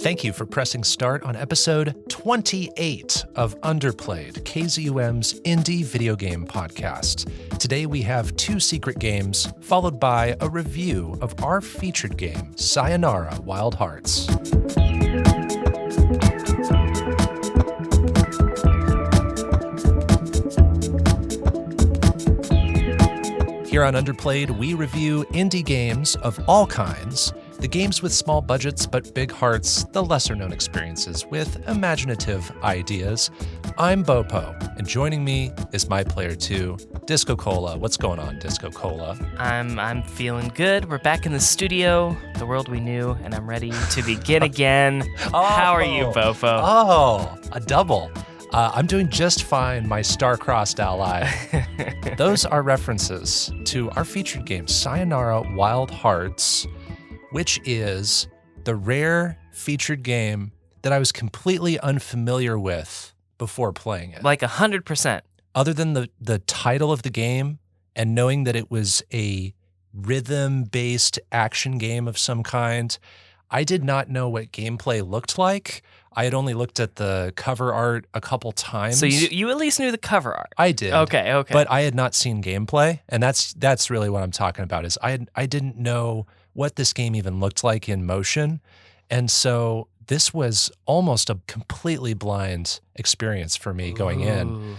Thank you for pressing start on episode 28 of Underplayed, KZUM's indie video game podcast. Today we have 2 secret games, followed by a review of our featured game, Sayonara Wild Hearts. Here on Underplayed, we review indie games of all kinds, the games with small budgets but big hearts, the lesser-known experiences with imaginative ideas. I'm Bopo, and joining me is my player 2, DiscoCola. What's going on, DiscoCola? I'm feeling good. We're back in the studio, the world we knew, and I'm ready to begin again. How are you, Bopo? Oh, a double. I'm doing just fine, my star-crossed ally. Those are references to our featured game, Sayonara Wild Hearts, which is the rare featured game that I was completely unfamiliar with before playing it. Like 100%. Other than the title of the game and knowing that it was a rhythm-based action game of some kind, I did not know what gameplay looked like. I had only looked at the cover art a couple times. So you at least knew the cover art. I did. Okay. But I had not seen gameplay, and that's really what I'm talking about. Is I didn't know what this game even looked like in motion, and so this was almost a completely blind experience for me going in.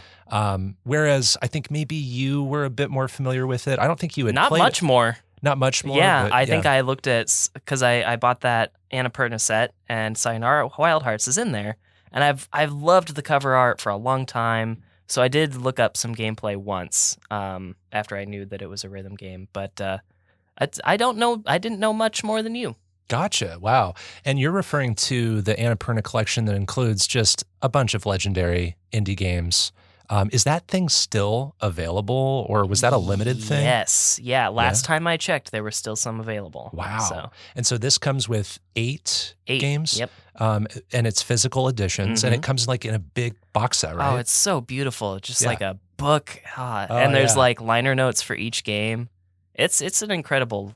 Whereas I think maybe you were a bit more familiar with it. I don't think you had Not played much it. more. Not much more. Yeah, but I think I looked at, because I bought that Annapurna set, and Sayonara Wild Hearts is in there, and I've loved the cover art for a long time, so I did look up some gameplay once after I knew that it was a rhythm game, but I didn't know much more than you. Gotcha. Wow. And you're referring to the Annapurna collection that includes just a bunch of legendary indie games. Is that thing still available, or was that a limited thing? Yes. Yeah. Last time I checked, there were still some available. Wow. And so this comes with eight games. Yep. And it's physical editions, and it comes like in a big box set, right? Oh, it's so beautiful. Just like a book. And there's like liner notes for each game. It's an incredible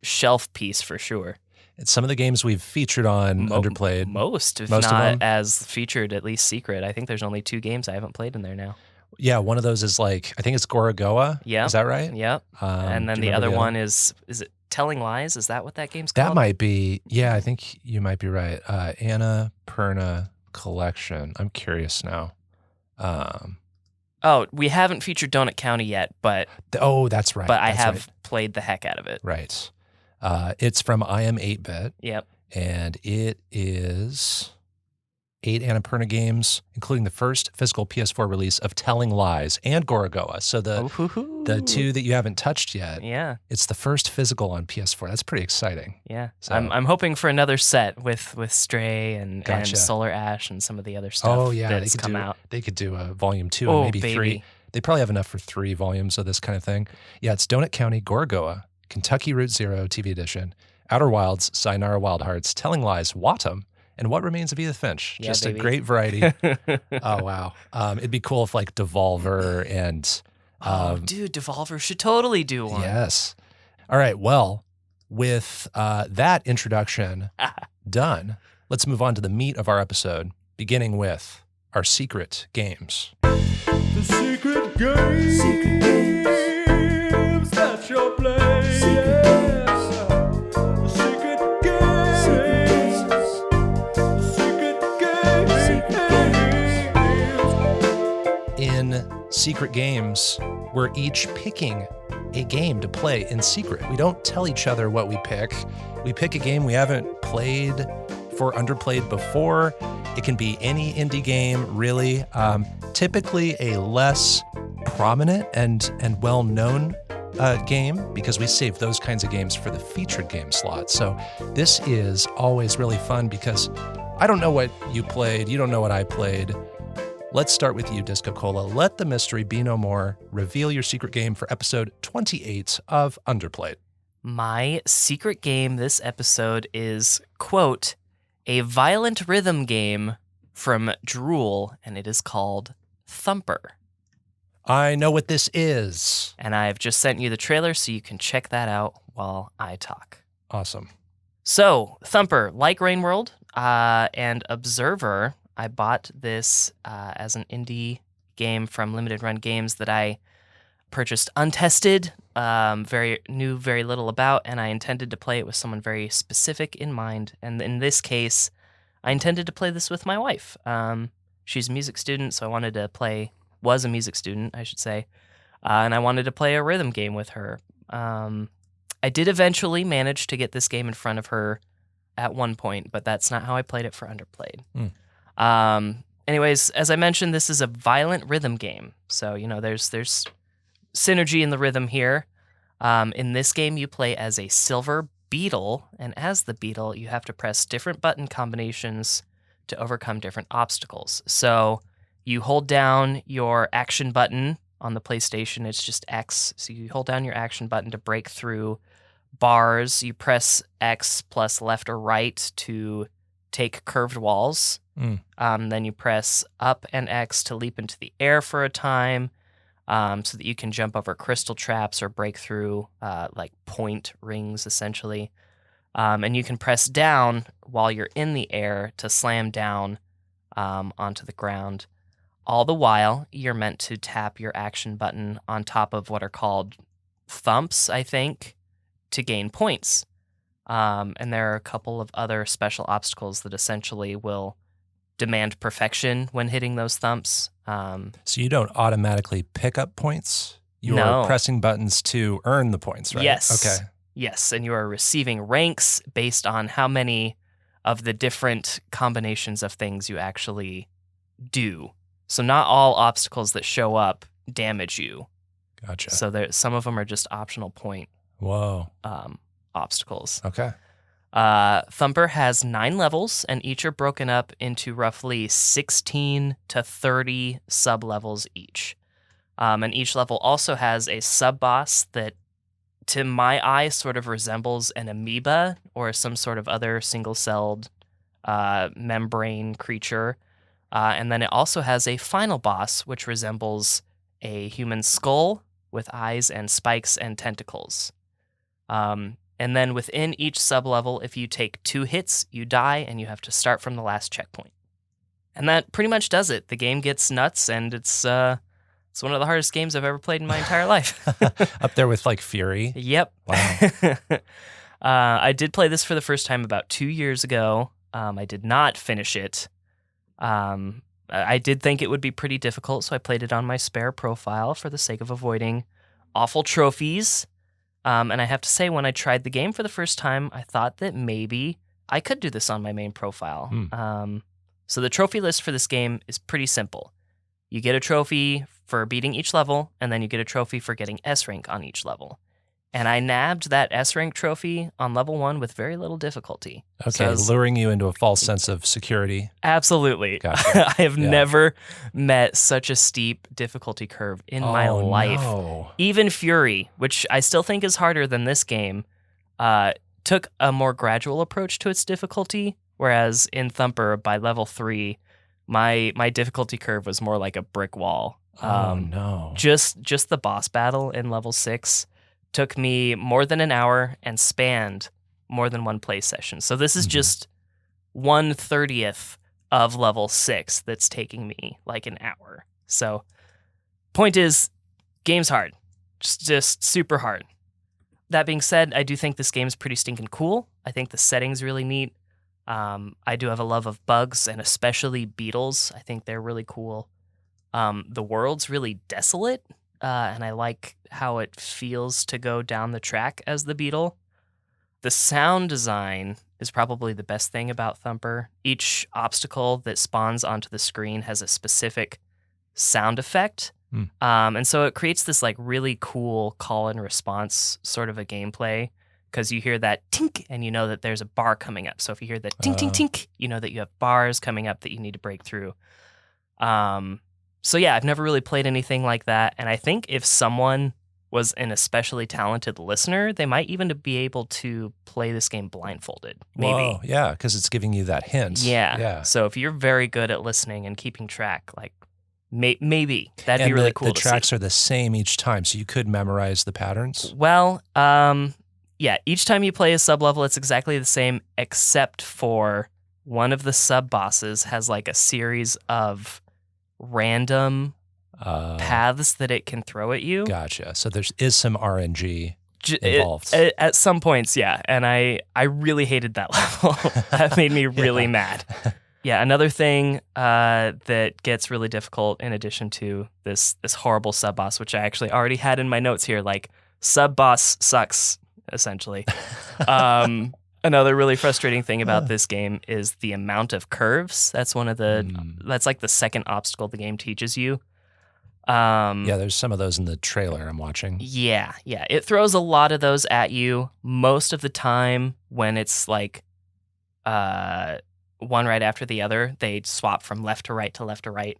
shelf piece for sure. It's some of the games we've featured on Underplayed. Most of not them? as featured, at least secret. I think there's only 2 games I haven't played in there now. Yeah, one of those is like, I think it's Gorogoa. Yeah. Is that right? Yep. And then the other one is it Telling Lies? Is that what that game's called? That might be, yeah, I think you might be right. Annapurna Collection. I'm curious now. Oh, we haven't featured Donut County yet, but... that's right. But I have played the heck out of it. Right. It's from I Am 8-Bit. Yep. And it is 8 Annapurna games, including the first physical PS4 release of Telling Lies and Gorogoa. So the 2 that you haven't touched yet. Yeah. It's the first physical on PS4. That's pretty exciting. Yeah. So, I'm hoping for another set with Stray and Gotcha. Solar Ash and some of the other stuff that's come out. They could do a volume 2 and maybe 3. They probably have enough for 3 volumes of this kind of thing. Yeah, it's Donut County, Gorogoa, Kentucky Route Zero TV Edition, Outer Wilds, Sayonara Wild Hearts, Telling Lies, Watum, and What Remains of Edith Finch. Yeah, Just baby. a great variety. Oh, wow. It'd be cool if like Devolver and... dude, Devolver should totally do one. Yes. All right, well, with that introduction done, let's move on to the meat of our episode, beginning with our secret games. The secret games. Secret games that you'll play. The secret games. The secret games. In secret games, we're each picking a game to play in secret. We don't tell each other what we pick. We pick a game we haven't played for Underplayed before. It can be any indie game, really. Typically a less prominent and well-known game, because we save those kinds of games for the featured game slot. So this is always really fun because I don't know what you played. You don't know what I played. Let's start with you, DiscoCola. Let the mystery be no more. Reveal your secret game for episode 28 of Underplayed. My secret game this episode is, quote, a violent rhythm game from Drool, and it is called Thumper. I know what this is. And I've just sent you the trailer so you can check that out while I talk. Awesome. So, Thumper, like Rain World and Observer, I bought this as an indie game from Limited Run Games that I purchased untested, knew very little about, and I intended to play it with someone very specific in mind. And in this case, I intended to play this with my wife. She's a music student, so was a music student, I should say, and I wanted to play a rhythm game with her. I did eventually manage to get this game in front of her at one point, but that's not how I played it for Underplayed. Anyways, as I mentioned, this is a violent rhythm game. So, there's synergy in the rhythm here. In this game, you play as a silver beetle, and as the beetle, you have to press different button combinations to overcome different obstacles. So you hold down your action button on the PlayStation. It's just X. So you hold down your action button to break through bars. You press X plus left or right to take curved walls. Then you press up and X to leap into the air for a time, so that you can jump over crystal traps or break through like point rings, essentially. And you can press down while you're in the air to slam down onto the ground. All the while, you're meant to tap your action button on top of what are called thumps, I think, to gain points. And there are a couple of other special obstacles that essentially will demand perfection when hitting those thumps. So you don't automatically pick up points? You're No. pressing buttons to earn the points, right? Yes. Okay. Yes, and you are receiving ranks based on how many of the different combinations of things you actually do. So not all obstacles that show up damage you. Gotcha. So some of them are just optional point Whoa. obstacles. Okay. Thumper has 9 levels, and each are broken up into roughly 16 to 30 sub-levels each. And each level also has a sub-boss that, to my eye, sort of resembles an amoeba or some sort of other single-celled membrane creature. And then it also has a final boss, which resembles a human skull with eyes and spikes and tentacles. And then within each sub-level, if you take 2 hits, you die, and you have to start from the last checkpoint. And that pretty much does it. The game gets nuts, and it's one of the hardest games I've ever played in my entire life. Up there with like Fury. Yep. Wow. I did play this for the first time about 2 years ago. I did not finish it. I did think it would be pretty difficult, so I played it on my spare profile for the sake of avoiding awful trophies. And I have to say, when I tried the game for the first time, I thought that maybe I could do this on my main profile. So the trophy list for this game is pretty simple. You get a trophy for beating each level, and then you get a trophy for getting S rank on each level. And I nabbed that S rank trophy on level 1 with very little difficulty. Okay, luring you into a false sense of security. Absolutely. Gotcha. I have never met such a steep difficulty curve in my life. No. Even Fury, which I still think is harder than this game, took a more gradual approach to its difficulty, whereas in Thumper, by level 3, my difficulty curve was more like a brick wall. No. Just the boss battle in level 6 took me more than an hour and spanned more than one play session. So this is just 1/30th of level 6 that's taking me like an hour. So point is, game's hard. Just super hard. That being said, I do think this game's pretty stinking cool. I think the setting's really neat. I do have a love of bugs, and especially beetles. I think they're really cool. The world's really desolate, and I like how it feels to go down the track as the beetle. The sound design is probably the best thing about Thumper. Each obstacle that spawns onto the screen has a specific sound effect. And so it creates this like really cool call and response sort of a gameplay, because you hear that tink and you know that there's a bar coming up. So if you hear that tink, tink, tink, you know that you have bars coming up that you need to break through. So yeah, I've never really played anything like that. And I think if someone was an especially talented listener, they might even be able to play this game blindfolded. Maybe. Whoa, yeah, because it's giving you that hint. Yeah. So if you're very good at listening and keeping track, like maybe that'd be really cool. The tracks are the same each time, so you could memorize the patterns. Well, Yeah, each time you play a sub-level, it's exactly the same, except for one of the sub-bosses has like a series of random paths that it can throw at you. Gotcha. So there is some RNG involved. At some points, yeah. And I really hated that level. That made me really mad. Yeah, another thing that gets really difficult in addition to this horrible sub-boss, which I actually already had in my notes here, like sub-boss sucks, essentially. Another really frustrating thing about this game is the amount of curves. That's that's like the second obstacle the game teaches you. Yeah, there's some of those in the trailer I'm watching. Yeah. It throws a lot of those at you most of the time when it's like one right after the other. They swap from left to right to left to right.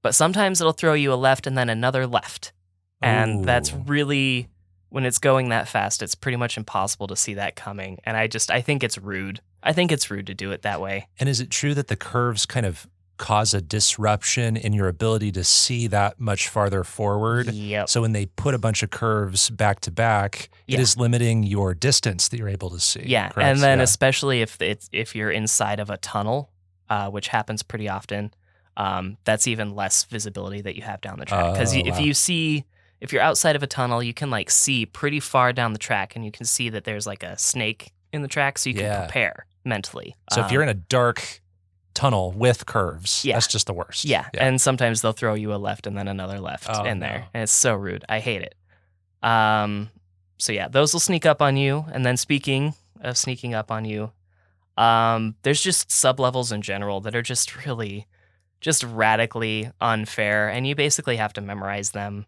But sometimes it'll throw you a left and then another left. And that's really, when it's going that fast, it's pretty much impossible to see that coming. And I think it's rude. I think it's rude to do it that way. And is it true that the curves kind of cause a disruption in your ability to see that much farther forward? Yep. So when they put a bunch of curves back to back, it is limiting your distance that you're able to see. Yeah, correct? And then especially if you're inside of a tunnel, which happens pretty often, that's even less visibility that you have down the track. Because if you're outside of a tunnel, you can like see pretty far down the track, and you can see that there's like a snake in the track, so you can prepare mentally. So if you're in a dark tunnel with curves, that's just the worst. Yeah, and sometimes they'll throw you a left and then another left in there, and it's so rude. I hate it. So yeah, those will sneak up on you. And then speaking of sneaking up on you, there's just sub-levels in general that are just really, just radically unfair, and you basically have to memorize them.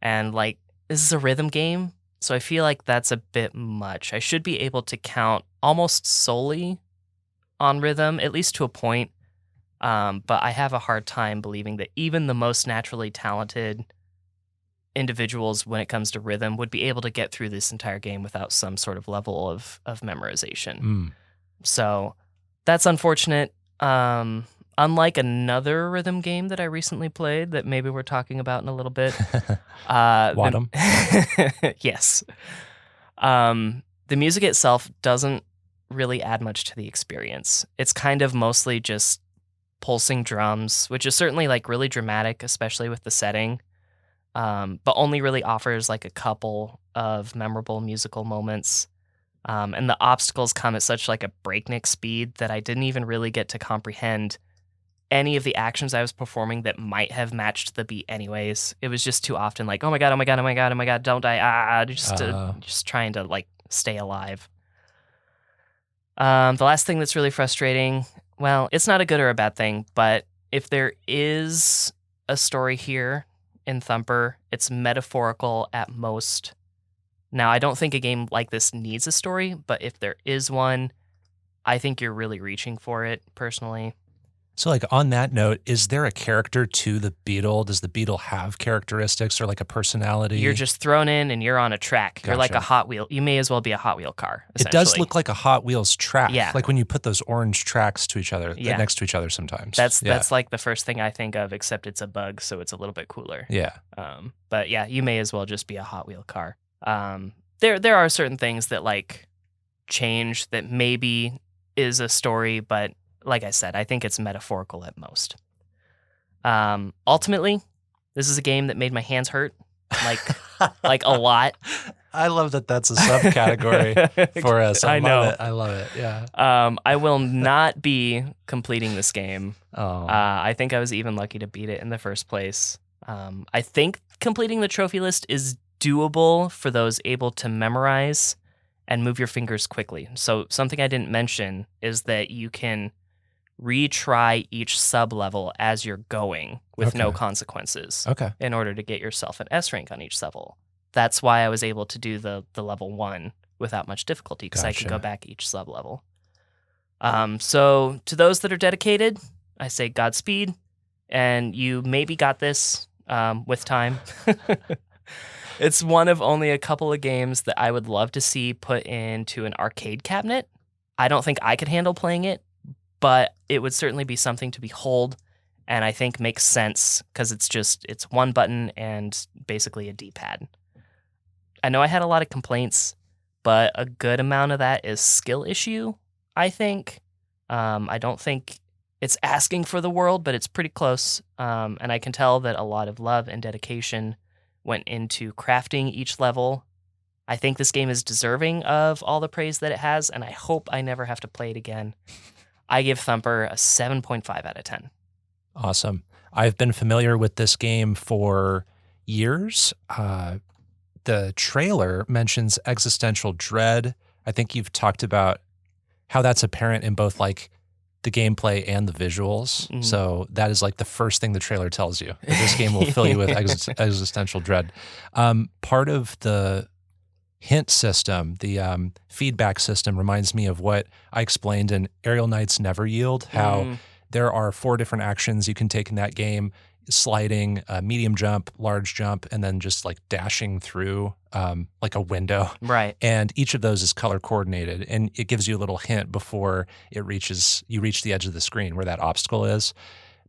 And like, this is a rhythm game, so I feel like that's a bit much. I should be able to count almost solely on rhythm, at least to a point. But I have a hard time believing that even the most naturally talented individuals, when it comes to rhythm, would be able to get through this entire game without some sort of level of memorization. So that's unfortunate. Unlike another rhythm game that I recently played that maybe we're talking about in a little bit. Wadham. Yes. The music itself doesn't really add much to the experience. It's kind of mostly just pulsing drums, which is certainly like really dramatic, especially with the setting, but only really offers like a couple of memorable musical moments. And the obstacles come at such like a breakneck speed that I didn't even really get to comprehend any of the actions I was performing that might have matched the beat anyways. It was just too often like, oh my god, oh my god, oh my god, oh my god, don't die, just trying to like stay alive. The last thing that's really frustrating, well, it's not a good or a bad thing, but if there is a story here in Thumper, it's metaphorical at most. Now, I don't think a game like this needs a story, but if there is one, I think you're really reaching for it, personally. So like on that note, is there a character to the beetle? Does the beetle have characteristics or like a personality? You're just thrown in and you're on a track. You're like a Hot Wheel. You may as well be a Hot Wheel car, It does look like a Hot Wheels track. Yeah. Like when you put those orange tracks to each other, next to each other sometimes. That's like the first thing I think of, except it's a bug, so it's a little bit cooler. Yeah. But yeah, you may as well just be a Hot Wheel car. There are certain things that like change that maybe is a story, but like I said, I think it's metaphorical at most. Ultimately, this is a game that made my hands hurt, like a lot. I love that that's a subcategory for us. I know. I love it. Yeah. I will not be completing this game. I think I was even lucky to beat it in the first place. I think completing the trophy list is doable for those able to memorize and move your fingers quickly. So something I didn't mention is that you can retry each sub-level as you're going with no consequences in order to get yourself an S rank on each level. That's why I was able to do the level 1 without much difficulty, because I could go back each sub-level. So to those that are dedicated, I say Godspeed, and you maybe got this with time. It's one of only a couple of games that I would love to see put into an arcade cabinet. I don't think I could handle playing it, but it would certainly be something to behold, and I think makes sense because it's one button and basically a D-pad. I know I had a lot of complaints, but a good amount of that is skill issue, I think. I don't think it's asking for the world, but it's pretty close. And I can tell that a lot of love and dedication went into crafting each level. I think this game is deserving of all the praise that it has, and I hope I never have to play it again. I give Thumper a 7.5 out of 10. Awesome. I've been familiar with this game for years. The trailer mentions existential dread. I think you've talked about how that's apparent in both like the gameplay and the visuals. Mhm. So that is like the first thing the trailer tells you. That this game will fill you with existential dread. Part of the hint system, the feedback system reminds me of what I explained in Aerial Knights Never Yield, how there are 4 different actions you can take in that game: sliding, medium jump, large jump, and then just like dashing through like a window. Right. And each of those is color coordinated, and it gives you a little hint before you reach the edge of the screen where that obstacle is.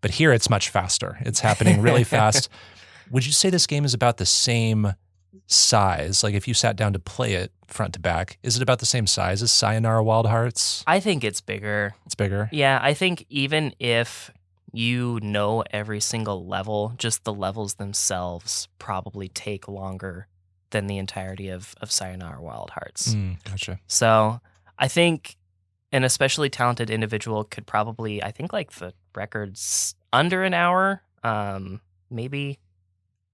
But here it's much faster. It's happening really fast. Would you say this game is about the same size? Like if you sat down to play it front to back, is it about the same size as Sayonara Wild Hearts? I think it's bigger. It's bigger? Yeah, I think even if you know every single level, just the levels themselves probably take longer than the entirety of Sayonara Wild Hearts. Gotcha. So I think an especially talented individual could probably, I think like the record's under an hour, maybe.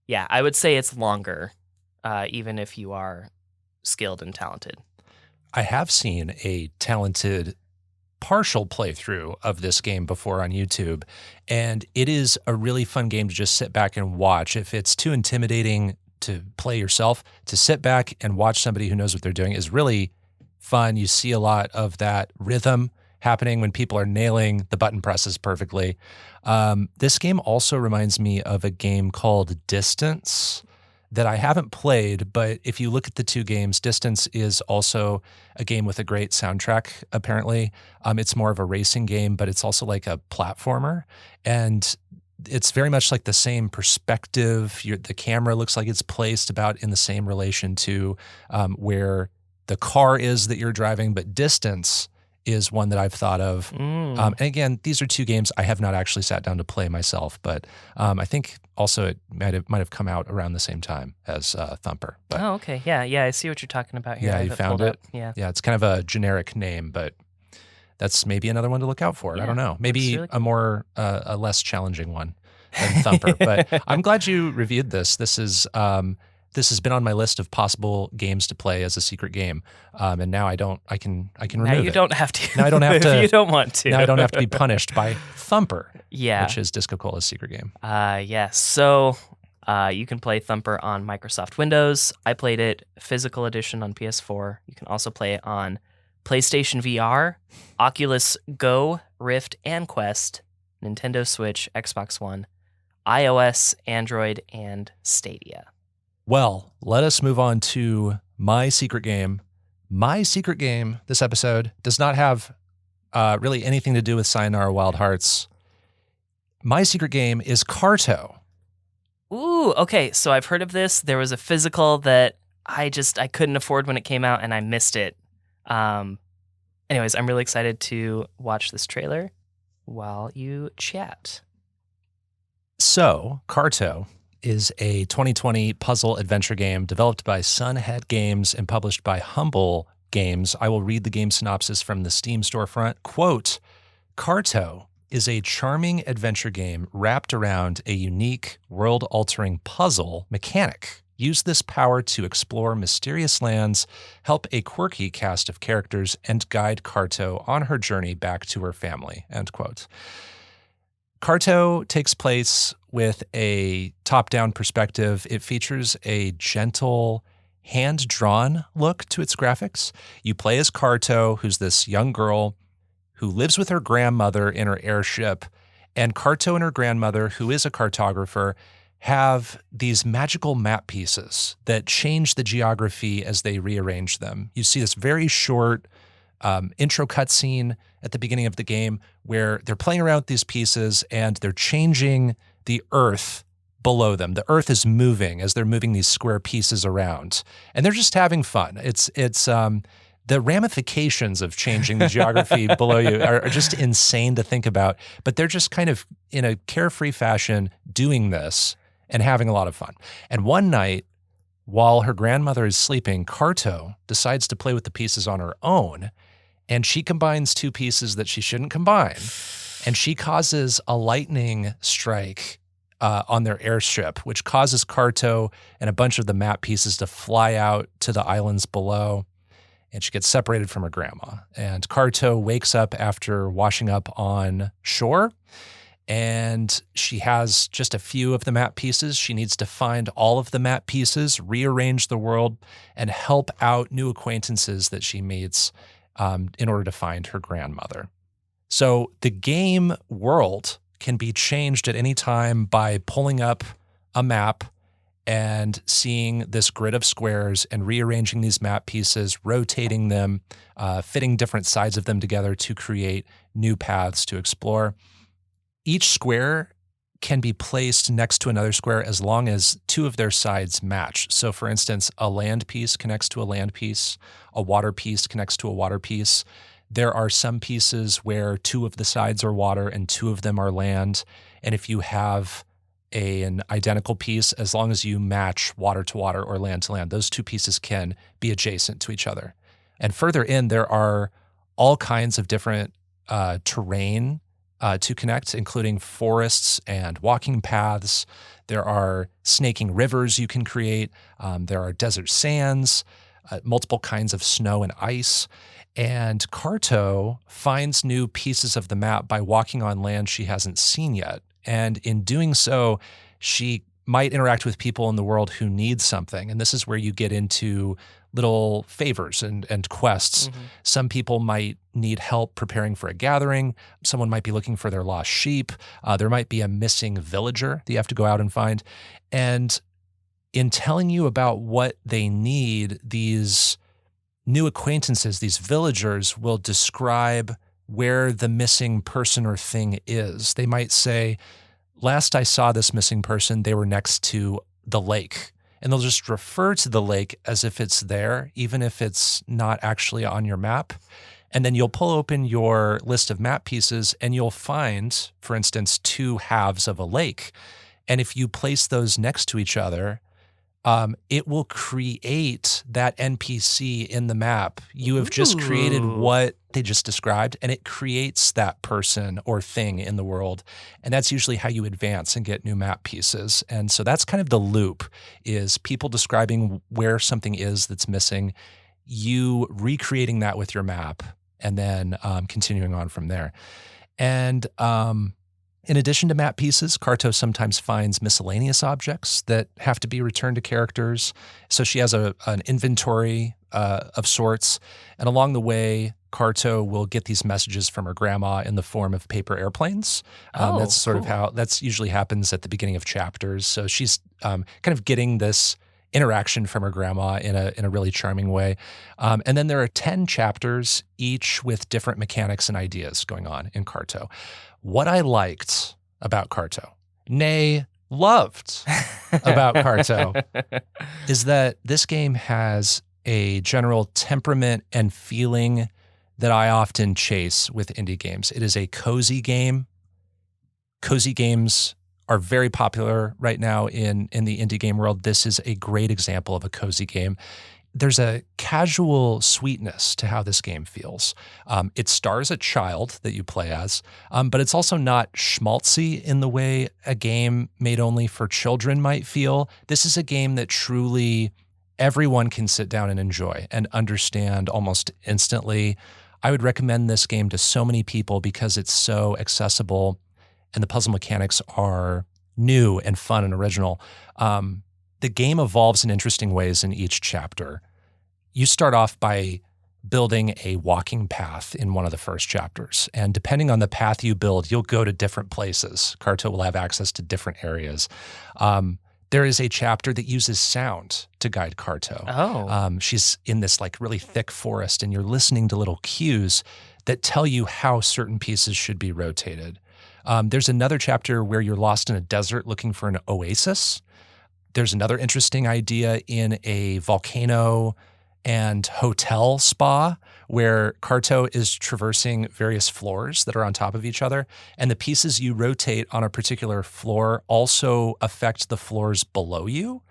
Yeah, I would say it's longer, even if you are skilled and talented. I have seen a talented partial playthrough of this game before on YouTube, and it is a really fun game to just sit back and watch. If it's too intimidating to play yourself, to sit back and watch somebody who knows what they're doing is really fun. You see a lot of that rhythm happening when people are nailing the button presses perfectly. This game also reminds me of a game called Distance that I haven't played, but if you look at the 2 games, Distance is also a game with a great soundtrack, apparently. It's more of a racing game, but it's also like a platformer. And it's very much like the same perspective. The camera looks like it's placed about in the same relation to where the car is that you're driving, but Distance is one that I've thought of. And again, these are 2 games I have not actually sat down to play myself, but I think also it might have come out around the same time as Thumper. But Oh, okay. Yeah, I see what you're talking about here. Yeah, I you have found pulled it? up. Yeah. yeah, it's kind of a generic name, but that's maybe another one to look out for. I Yeah, don't know. Maybe really a less challenging one than Thumper. But I'm glad you reviewed this. This has been on my list of possible games to play as a secret game, and now I can remove Now you it. don't have to. Now I don't have to. If you don't want to. Now I don't have to be punished by Thumper, Yeah. which is DiscoCola's secret game. Yes. So you can play Thumper on Microsoft Windows. I played it physical edition on PS4. You can also play it on PlayStation VR, Oculus Go, Rift, and Quest, Nintendo Switch, Xbox One, iOS, Android, and Stadia. Well, let us move on to my secret game. My secret game this episode does not have really anything to do with Sayonara Wild Hearts. My secret game is Carto. Ooh, okay. So I've heard of this. There was a physical that I couldn't afford when it came out, and I missed it. Anyways, I'm really excited to watch this trailer while you chat. So, Carto is a 2020 puzzle adventure game developed by Sunhead Games and published by Humble Games. I will read the game synopsis from the Steam storefront. Quote, Carto is a charming adventure game wrapped around a unique, world-altering puzzle mechanic. Use this power to explore mysterious lands, help a quirky cast of characters, and guide Carto on her journey back to her family. End quote. Carto takes place with a top-down perspective. It features a gentle, hand-drawn look to its graphics. You play as Carto, who's this young girl who lives with her grandmother in her airship, and Carto and her grandmother, who is a cartographer, have these magical map pieces that change the geography as they rearrange them. You see this very short intro cutscene at the beginning of the game where they're playing around with these pieces and they're changing the Earth below them. The earth is moving as they're moving these square pieces around, and they're just having fun. It's the ramifications of changing the geography below you are just insane to think about, but they're just kind of in a carefree fashion doing this and having a lot of fun. And one night, while her grandmother is sleeping, Carto decides to play with the pieces on her own, and she combines two pieces that she shouldn't combine, and she causes a lightning strike on their airship, which causes Carto and a bunch of the map pieces to fly out to the islands below. And she gets separated from her grandma. And Carto wakes up after washing up on shore, and she has just a few of the map pieces. She needs to find all of the map pieces, rearrange the world, and help out new acquaintances that she meets in order to find her grandmother. So the game world can be changed at any time by pulling up a map and seeing this grid of squares and rearranging these map pieces, rotating them, fitting different sides of them together to create new paths to explore. Each square can be placed next to another square as long as two of their sides match. So for instance, a land piece connects to a land piece, a water piece connects to a water piece. There are some pieces where two of the sides are water and two of them are land. And if you have an identical piece, as long as you match water to water or land to land, those two pieces can be adjacent to each other. And further in, there are all kinds of different terrain to connect, including forests and walking paths. There are snaking rivers you can create. There are desert sands, multiple kinds of snow and ice. And Carto finds new pieces of the map by walking on land she hasn't seen yet. And in doing so, she might interact with people in the world who need something. And this is where you get into little favors and quests. Mm-hmm. Some people might need help preparing for a gathering. Someone might be looking for their lost sheep. There might be a missing villager that you have to go out and find. And in telling you about what they need, these new acquaintances, these villagers, will describe where the missing person or thing is. They might say, last I saw this missing person, they were next to the lake. And they'll just refer to the lake as if it's there, even if it's not actually on your map. And then you'll pull open your list of map pieces and you'll find, for instance, two halves of a lake. And if you place those next to each other, it will create that NPC in the map. You have just created what they just described, and it creates that person or thing in the world. And that's usually how you advance and get new map pieces. And so that's kind of the loop, is people describing where something is that's missing, you recreating that with your map, and then continuing on from there. And in addition to map pieces, Carto sometimes finds miscellaneous objects that have to be returned to characters. So she has an inventory of sorts. And along the way, Carto will get these messages from her grandma in the form of paper airplanes. That's sort of how that's usually happens at the beginning of chapters. So she's kind of getting this interaction from her grandma in a really charming way. And then there are 10 chapters, each with different mechanics and ideas going on in Carto. What I liked about Carto, nay, loved about Carto, is that this game has a general temperament and feeling that I often chase with indie games. It is a cozy game. Cozy games are very popular right now in the indie game world. This is a great example of a cozy game. There's a casual sweetness to how this game feels. It stars a child that you play as, but it's also not schmaltzy in the way a game made only for children might feel. This is a game that truly everyone can sit down and enjoy and understand almost instantly. I would recommend this game to so many people because it's so accessible and the puzzle mechanics are new and fun and original. The game evolves in interesting ways in each chapter. You start off by building a walking path in one of the first chapters. And depending on the path you build, you'll go to different places. Carto will have access to different areas. There is a chapter that uses sound to guide Carto. She's in this like really thick forest and you're listening to little cues that tell you how certain pieces should be rotated. There's another chapter where you're lost in a desert looking for an oasis. There's another interesting idea in a volcano and hotel spa where Carto is traversing various floors that are on top of each other. And the pieces you rotate on a particular floor also affect the floors below you.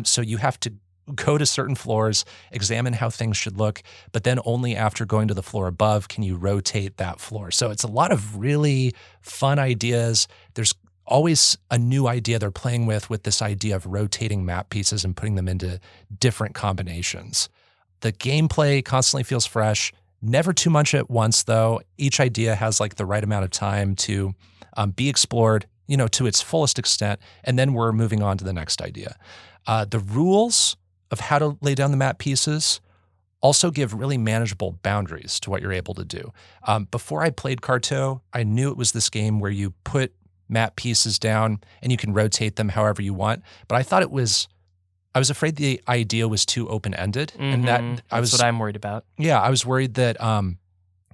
So you have to go to certain floors, examine how things should look, but then only after going to the floor above can you rotate that floor. So it's a lot of really fun ideas. There's always a new idea they're playing with this idea of rotating map pieces and putting them into different combinations. The gameplay constantly feels fresh, never too much at once though. Each idea has like the right amount of time to be explored, to its fullest extent, and then we're moving on to the next idea. The rules of how to lay down the map pieces also give really manageable boundaries to what you're able to do. Before I played Carto, I knew it was this game where you put map pieces down and you can rotate them however you want, but I was afraid the idea was too open-ended. And that's what I'm worried about. Yeah, I was worried that, am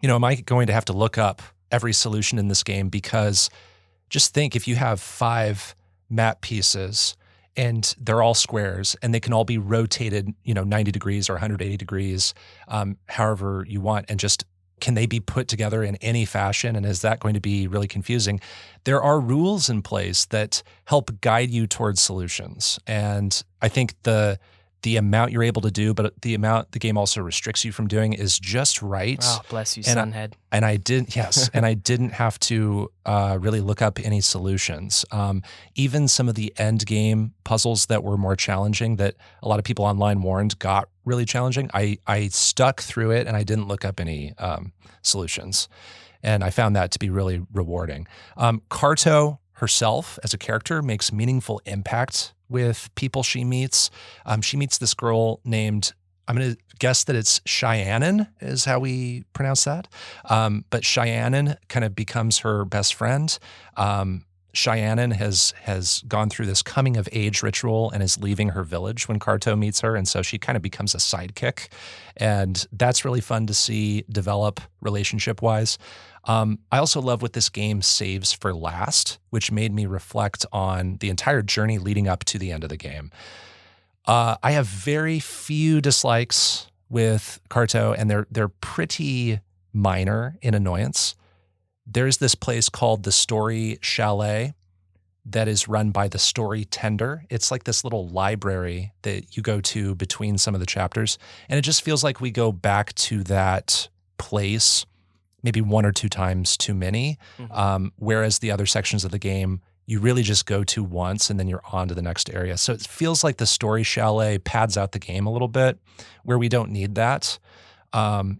I going to have to look up every solution in this game? Because just think, if you have 5 map pieces and they're all squares and they can all be rotated, 90 degrees or 180 degrees, however you want, and just can they be put together in any fashion? And is that going to be really confusing? There are rules in place that help guide you towards solutions. And I think the amount you're able to do, but the amount the game also restricts you from doing is just right. Oh, bless you, Sunhead. And I didn't, yes, and I didn't have to really look up any solutions. Even some of the end game puzzles that were more challenging, that a lot of people online warned got really challenging, I stuck through it and I didn't look up any solutions. And I found that to be really rewarding. Carto herself as a character makes meaningful impact with people she meets. She meets this girl named, I'm going to guess that it's Cheyenne is how we pronounce that. But Cheyenne kind of becomes her best friend. Cheyenne has gone through this coming of age ritual and is leaving her village when Carto meets her. And so she kind of becomes a sidekick. And that's really fun to see develop relationship wise. I also love what this game saves for last, which made me reflect on the entire journey leading up to the end of the game. I have very few dislikes with Carto, and they're pretty minor in annoyance. There's this place called the Story Chalet that is run by the Story Tender. It's like this little library that you go to between some of the chapters, and it just feels like we go back to that place maybe 1 or 2 times too many, whereas the other sections of the game, you really just go to once and then you're on to the next area. So it feels like the Story Chalet pads out the game a little bit, where we don't need that.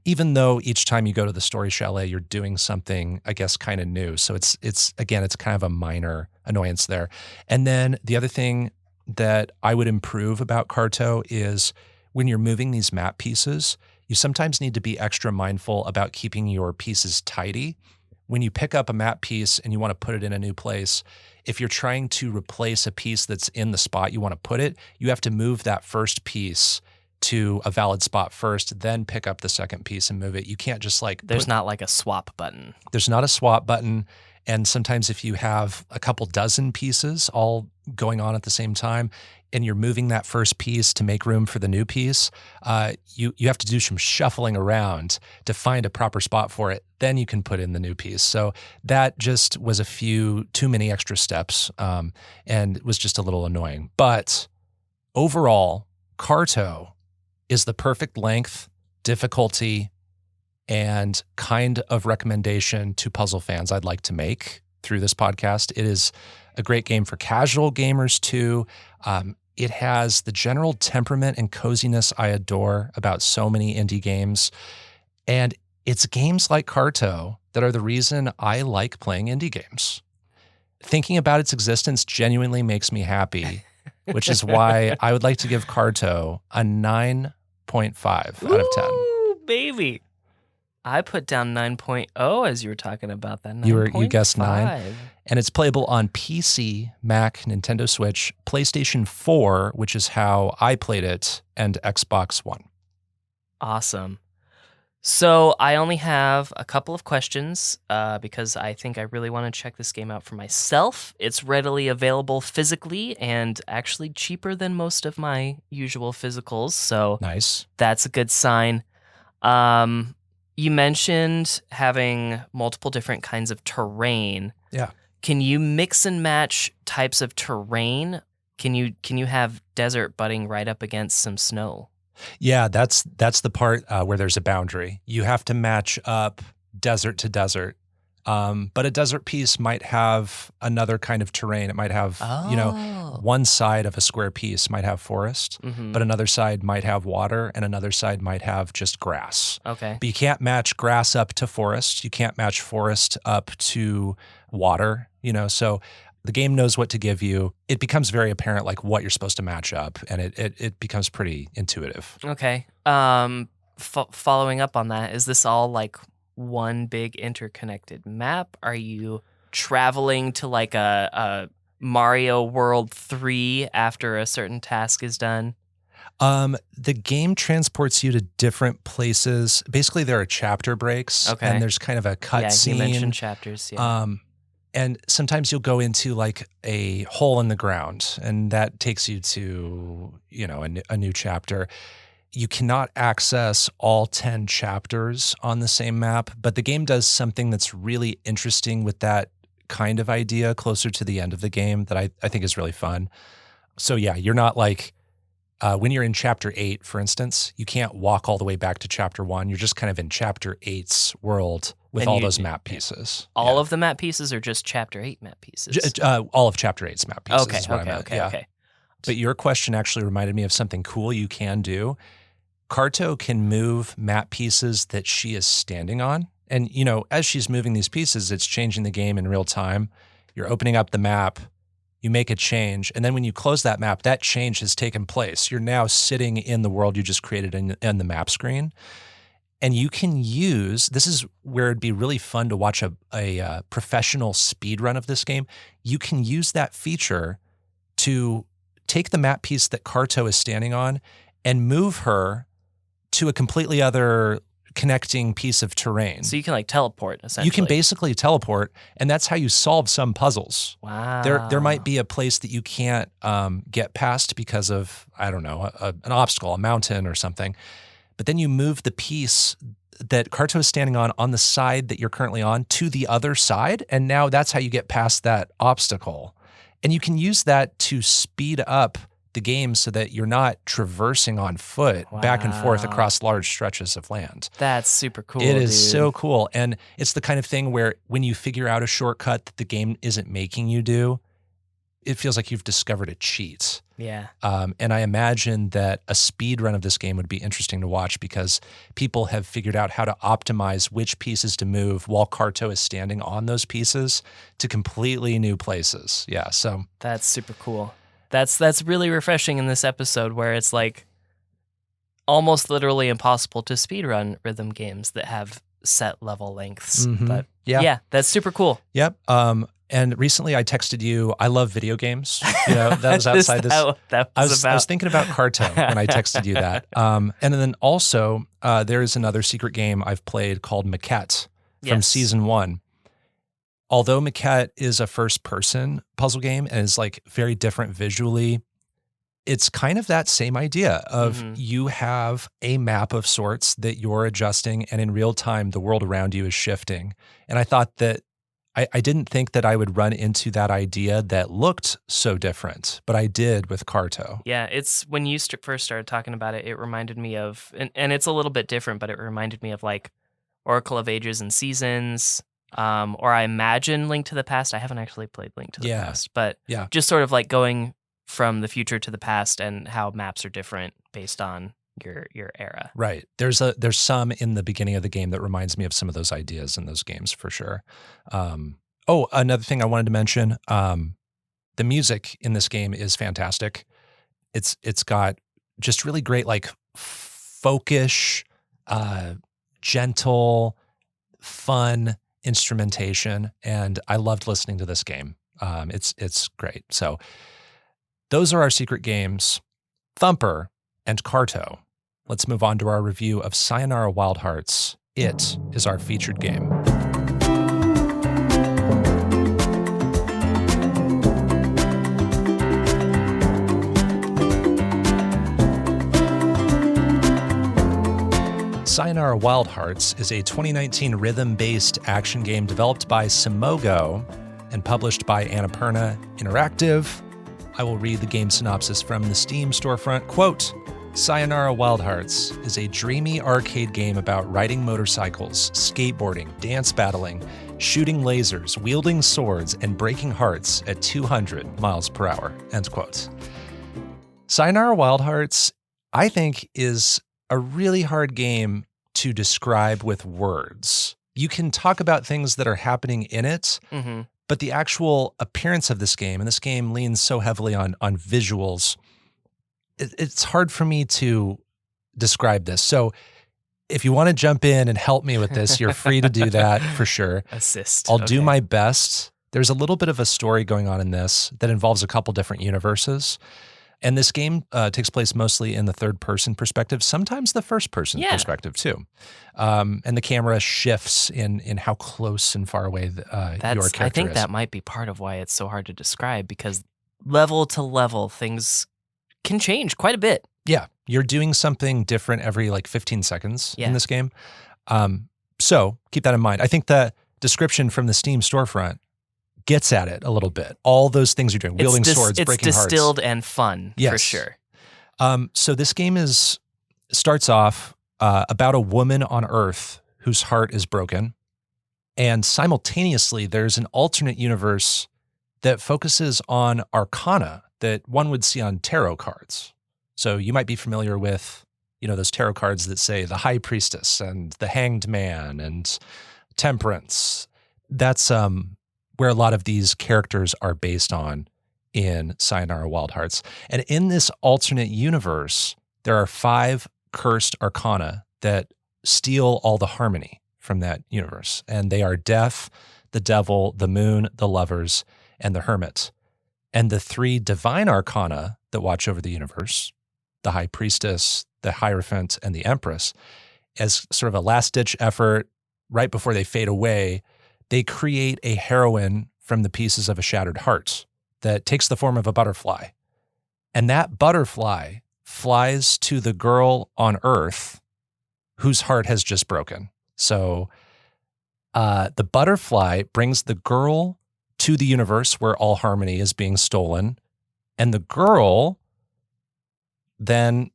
Even though each time you go to the Story Chalet, you're doing something, I guess, kind of new. So it's kind of a minor annoyance there. And then the other thing that I would improve about Carto is when you're moving these map pieces, you sometimes need to be extra mindful about keeping your pieces tidy. When you pick up a map piece and you want to put it in a new place, if you're trying to replace a piece that's in the spot you want to put it, you have to move that first piece to a valid spot first, then pick up the second piece and move it. You can't just There's not like a swap button. There's not a swap button. And sometimes if you have a couple dozen pieces all going on at the same time, and you're moving that first piece to make room for the new piece, you have to do some shuffling around to find a proper spot for it. Then you can put in the new piece. So that just was a few too many extra steps, and it was just a little annoying. But overall, Carto is the perfect length, difficulty, and kind of recommendation to puzzle fans I'd like to make through this podcast. It is a great game for casual gamers too. It has the general temperament and coziness I adore about so many indie games. And it's games like Carto that are the reason I like playing indie games. Thinking about its existence genuinely makes me happy, which is why I would like to give Carto a 9.5 out of 10. Ooh, baby. I put down 9.0 as you were talking about that. You guessed 9. And it's playable on PC, Mac, Nintendo Switch, PlayStation 4, which is how I played it, and Xbox One. Awesome. So I only have a couple of questions because I think I really want to check this game out for myself. It's readily available physically and actually cheaper than most of my usual physicals, so Nice. that's a good sign. You mentioned having multiple different kinds of terrain. Yeah. Can you mix and match types of terrain? Can you have desert butting right up against some snow? Yeah, that's the part where there's a boundary. You have to match up desert to desert. But a desert piece might have another kind of terrain. It might have, one side of a square piece might have forest, but another side might have water, and another side might have just grass. Okay. But you can't match grass up to forest. You can't match forest up to water, so the game knows what to give you. It becomes very apparent like what you're supposed to match up, and it becomes pretty intuitive. Okay. Following up on that, is this all like one big interconnected map? Are you traveling to like a Mario World 3 after a certain task is done? The game transports you to different places. Basically, there are chapter breaks, Okay. and there's kind of a cut Yeah, scene. you mentioned chapters. Yeah. And sometimes you'll go into like a hole in the ground, and that takes you to, a new chapter. You cannot access all 10 chapters on the same map, but the game does something that's really interesting with that kind of idea closer to the end of the game that I think is really fun. So yeah, you're not like, when you're in chapter 8, for instance, you can't walk all the way back to chapter 1. You're just kind of in chapter 8's world with And all you- those map pieces. all Yeah. of the map pieces or just chapter 8 map pieces? All of chapter 8's map pieces Okay, is what I meant. okay, Yeah. okay. But your question actually reminded me of something cool you can do. Carto can move map pieces that she is standing on. And, as she's moving these pieces, it's changing the game in real time. You're opening up the map, you make a change, and then when you close that map, that change has taken place. You're now sitting in the world you just created in the map screen. And you can this is where it'd be really fun to watch a professional speed run of this game. You can use that feature to take the map piece that Carto is standing on and move her to a completely other connecting piece of terrain. So you can like teleport essentially. You can basically teleport, and that's how you solve some puzzles. Wow. There might be a place that you can't get past because of, I don't know, an obstacle, a mountain or something. But then you move the piece that Carto is standing on the side that you're currently on to the other side, and now that's how you get past that obstacle. And you can use that to speed up the game so that you're not traversing on foot back and forth Wow. across large stretches of land. That's super cool. It is dude. so cool. And it's the kind of thing where when you figure out a shortcut that the game isn't making you do, it feels like you've discovered a cheat. Yeah. And I imagine that a speed run of this game would be interesting to watch because people have figured out how to optimize which pieces to move while Carto is standing on those pieces to completely new places. Yeah, so That's super cool. That's really refreshing in this episode where it's like almost literally impossible to speedrun rhythm games that have set level lengths. Mhm. But Yeah. yeah, that's super cool. Yep. And recently I texted you, I love video games. That was outside this. That I was was about. thinking about Carto when I texted you that. And then also, there is another secret game I've played called Maquette from Yes. season 1. Although Maquette is a first-person puzzle game and is like very different visually, it's kind of that same idea of Mhm. you have a map of sorts that you're adjusting, and in real time, the world around you is shifting. And I thought that I didn't think that I would run into that idea that looked so different, but I did with Carto. Yeah, it's when you first started talking about it, it reminded me of, and it's a little bit different, but it reminded me of like Oracle of Ages and Seasons, or I imagine Link to the Past. I haven't actually played Link to the Yeah. Past, but Yeah. just sort of like going from the future to the past and how maps are different based on your era. Right. There's some in the beginning of the game that reminds me of some of those ideas in those games for sure. Another thing I wanted to mention, the music in this game is fantastic. It's got just really great, like folkish, gentle, fun instrumentation, and I loved listening to this game. It's great. So those are our secret games, Thumper and Carto. let's move on to our review of Sayonara Wild Hearts. It is our featured game. Sayonara Wild Hearts is a 2019 rhythm-based action game developed by Simogo and published by Annapurna Interactive. I will read the game synopsis from the Steam storefront. Quote, Sayonara Wild Hearts is a dreamy arcade game about riding motorcycles, skateboarding, dance battling, shooting lasers, wielding swords, and breaking hearts at 200 miles per hour. End quote. Sayonara Wild Hearts, I think, is a really hard game to describe with words. You can talk about things that are happening in it, but the actual appearance of this game, and this game leans so heavily on visuals, it's hard for me to describe this. So if you want to jump in and help me with this, you're free to do that for sure. Assist. I'll do my best. There's a little bit of a story going on in this that involves a couple different universes. And this game takes place mostly in the third-person perspective, sometimes the first-person perspective too. And the camera shifts in how close and far away your character is. I think that might be part of why it's so hard to describe, because level to level, things can change quite a bit. Yeah, you're doing something different every like 15 seconds in this game. So keep that in mind. I think the description from the Steam storefront gets at it a little bit. All those things you're doing, wielding swords, breaking hearts. It's distilled and fun, for sure. So this game starts off about a woman on Earth whose heart is broken. And simultaneously, there's an alternate universe that focuses on arcana that one would see on tarot cards. So you might be familiar with, those tarot cards that say the High Priestess and the Hanged Man and Temperance. That's where a lot of these characters are based on in Sayonara Wild Hearts. And in this alternate universe, there are 5 cursed arcana that steal all the harmony from that universe. And they are Death, the Devil, the Moon, the Lovers, and the Hermit. And the 3 divine arcana that watch over the universe, the High Priestess, the Hierophant, and the Empress, as sort of a last-ditch effort, right before they fade away, they create a heroine from the pieces of a shattered heart that takes the form of a butterfly. And that butterfly flies to the girl on Earth whose heart has just broken. So the butterfly brings the girl to the universe where all harmony is being stolen. And the girl then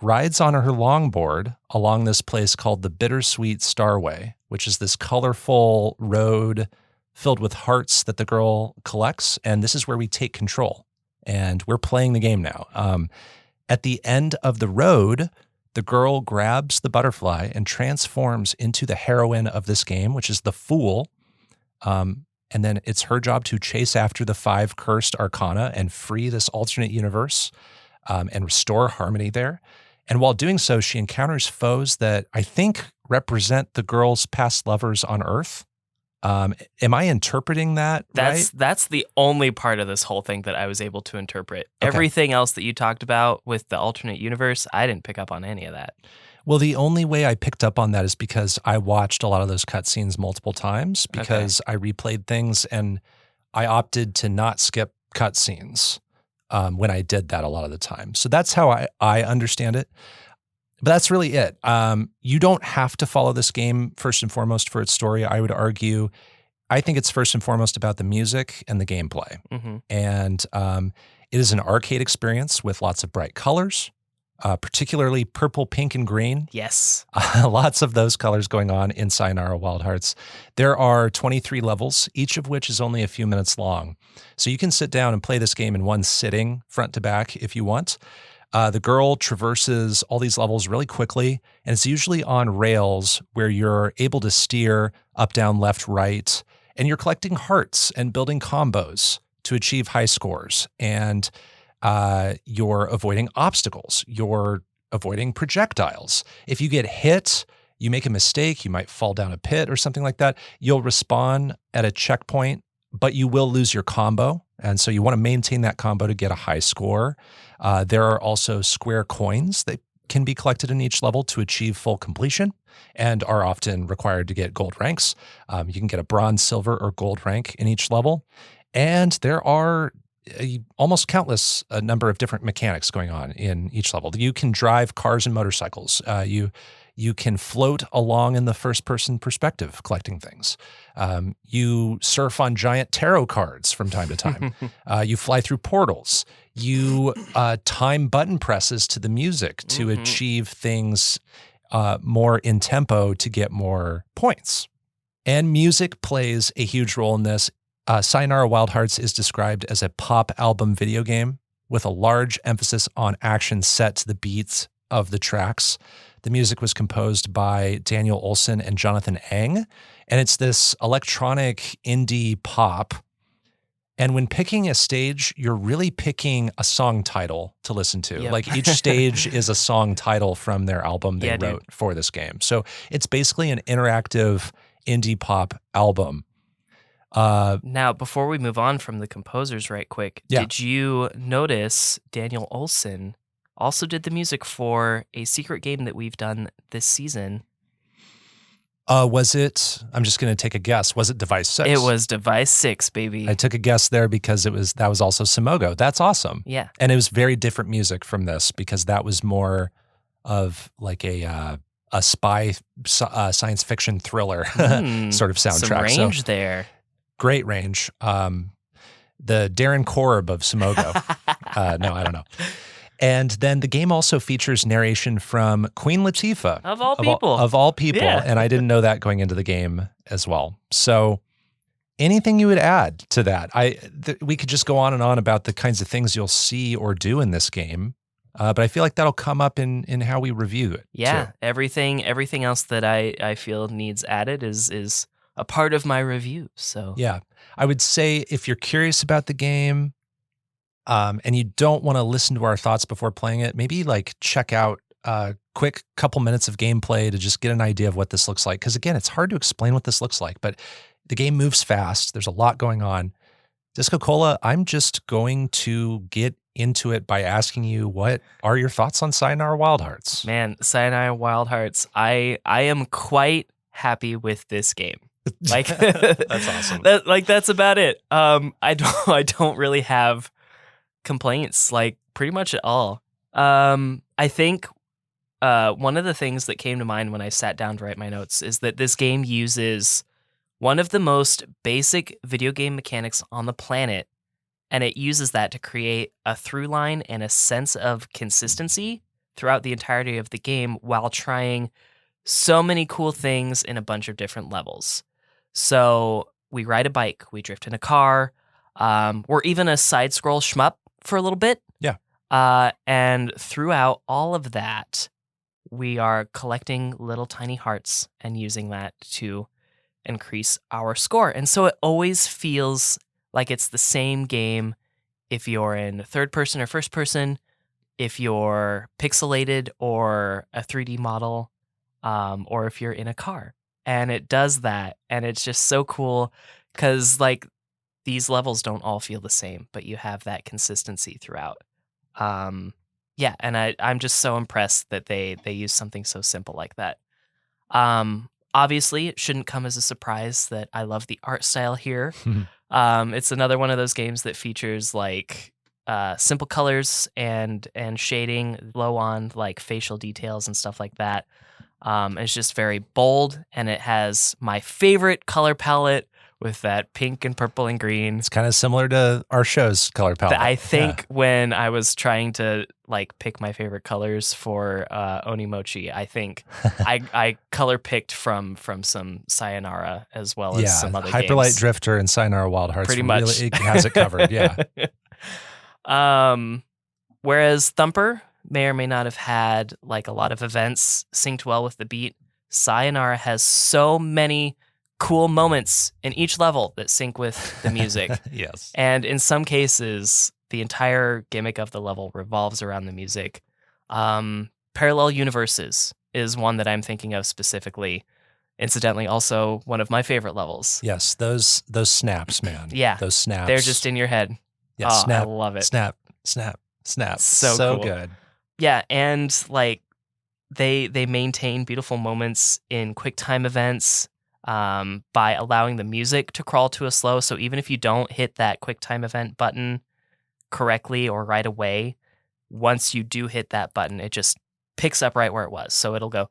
rides on her longboard along this place called the Bittersweet Starway, which is this colorful road filled with hearts that the girl collects. And this is where we take control. And we're playing the game now. At the end of the road, the girl grabs the butterfly and transforms into the heroine of this game, which is the Fool. And then it's her job to chase after the 5 cursed arcana and free this alternate universe and restore harmony there. And while doing so, she encounters foes that I think represent the girl's past lovers on Earth. Am I interpreting that right? That's the only part of this whole thing that I was able to interpret. Okay. Everything else that you talked about with the alternate universe, I didn't pick up on any of that. Well, the only way I picked up on that is because I watched a lot of those cutscenes multiple times because I replayed things and I opted to not skip cutscenes when I did that a lot of the time. So that's how I understand it. But that's really it. You don't have to follow this game first and foremost for its story, I would argue. I think it's first and foremost about the music and the gameplay. And it is an arcade experience with lots of bright colors. Particularly purple, pink, and green. Yes. Lots of those colors going on in Sayonara Wild Hearts. There are 23 levels, each of which is only a few minutes long. So you can sit down and play this game in one sitting, front to back, if you want. The girl traverses all these levels really quickly, and it's usually on rails where you're able to steer up, down, left, right, and you're collecting hearts and building combos to achieve high scores. And you're avoiding obstacles. You're avoiding projectiles. If you get hit, you make a mistake, you might fall down a pit or something like that. You'll respawn at a checkpoint, but you will lose your combo. And so you want to maintain that combo to get a high score. There are also square coins that can be collected in each level to achieve full completion and are often required to get gold ranks. You can get a bronze, silver, or gold rank in each level. And there are almost countless number of different mechanics going on in each level. You can drive cars and motorcycles. You can float along in the first-person perspective, collecting things. You surf on giant tarot cards from time to time. You fly through portals. You time button presses to the music to achieve things more in tempo to get more points. And music plays a huge role in this. Sayonara Wild Hearts is described as a pop album video game with a large emphasis on action set to the beats of the tracks. The music was composed by Daniel Olson and Jonathan Eng, and it's this electronic indie pop. And when picking a stage, you're really picking a song title to listen to. Yep. Like each stage is a song title from their album they wrote for this game. So it's basically an interactive indie pop album. Now, before we move on from the composers right quick, did you notice Daniel Olson also did the music for a secret game that we've done this season? Was it, I'm just going to take a guess, was it Device 6? It was Device 6, baby. I took a guess there because that was also Simogo. That's awesome. Yeah. And it was very different music from this because that was more of like a spy science fiction thriller sort of soundtrack. Some range there. Great range. The Darren Korb of Simogo. No, I don't know. And then the game also features narration from Queen Latifah. Of all people. Of all people. Yeah. And I didn't know that going into the game as well. So anything you would add to that? We could just go on and on about the kinds of things you'll see or do in this game. But I feel like that'll come up in how we review it. Yeah. too. Everything else that I feel needs added is a part of my review. So Yeah. I would say if you're curious about the game, and you don't want to listen to our thoughts before playing it, maybe like check out a quick couple minutes of gameplay to just get an idea of what this looks like. Because again, it's hard to explain what this looks like, but the game moves fast. There's a lot going on. DiscoCola, I'm just going to get into it by asking you, what are your thoughts on Sayonara Wild Hearts? Man, Sayonara Wild Hearts, I am quite happy with this game. Like That's awesome. That's about it. I don't really have complaints, like pretty much at all. I think one of the things that came to mind when I sat down to write my notes is that this game uses one of the most basic video game mechanics on the planet, and it uses that to create a through line and a sense of consistency throughout the entirety of the game while trying so many cool things in a bunch of different levels. So we ride a bike, we drift in a car, we're even a side scroll shmup for a little bit. Yeah. And throughout all of that, we are collecting little tiny hearts and using that to increase our score. And so it always feels like it's the same game if you're in third person or first person, if you're pixelated or a 3D model, or if you're in a car. And it does that. And it's just so cool because like these levels don't all feel the same, but you have that consistency throughout. Yeah, and I'm just so impressed that they use something so simple like that. Obviously, it shouldn't come as a surprise that I love the art style here. It's another one of those games that features like simple colors and shading, low on like facial details and stuff like that. It's just very bold, and it has my favorite color palette with that pink and purple and green. It's kind of similar to our show's color palette. I think when I was trying to like pick my favorite colors for Onimochi, I think I color picked from some Sayonara as well as some other Hyperlight games. Drifter and Sayonara Wild Hearts Pretty much. really, it has it covered. Yeah. Whereas Thumper may or may not have had like a lot of events synced well with the beat, Sayonara has so many cool moments in each level that sync with the music. Yes. And in some cases, the entire gimmick of the level revolves around the music. Parallel Universes is one that I'm thinking of specifically. Incidentally, also one of my favorite levels. Yes, those snaps, man. Yeah. Those snaps. They're just in your head. Yeah, Oh, snap. I love it. Snap, snap, snap. So cool. good. Yeah, and like they maintain beautiful moments in quick time events by allowing the music to crawl to a slow. So even if you don't hit that quick time event button correctly or right away, once you do hit that button, it just picks up right where it was. So it'll go,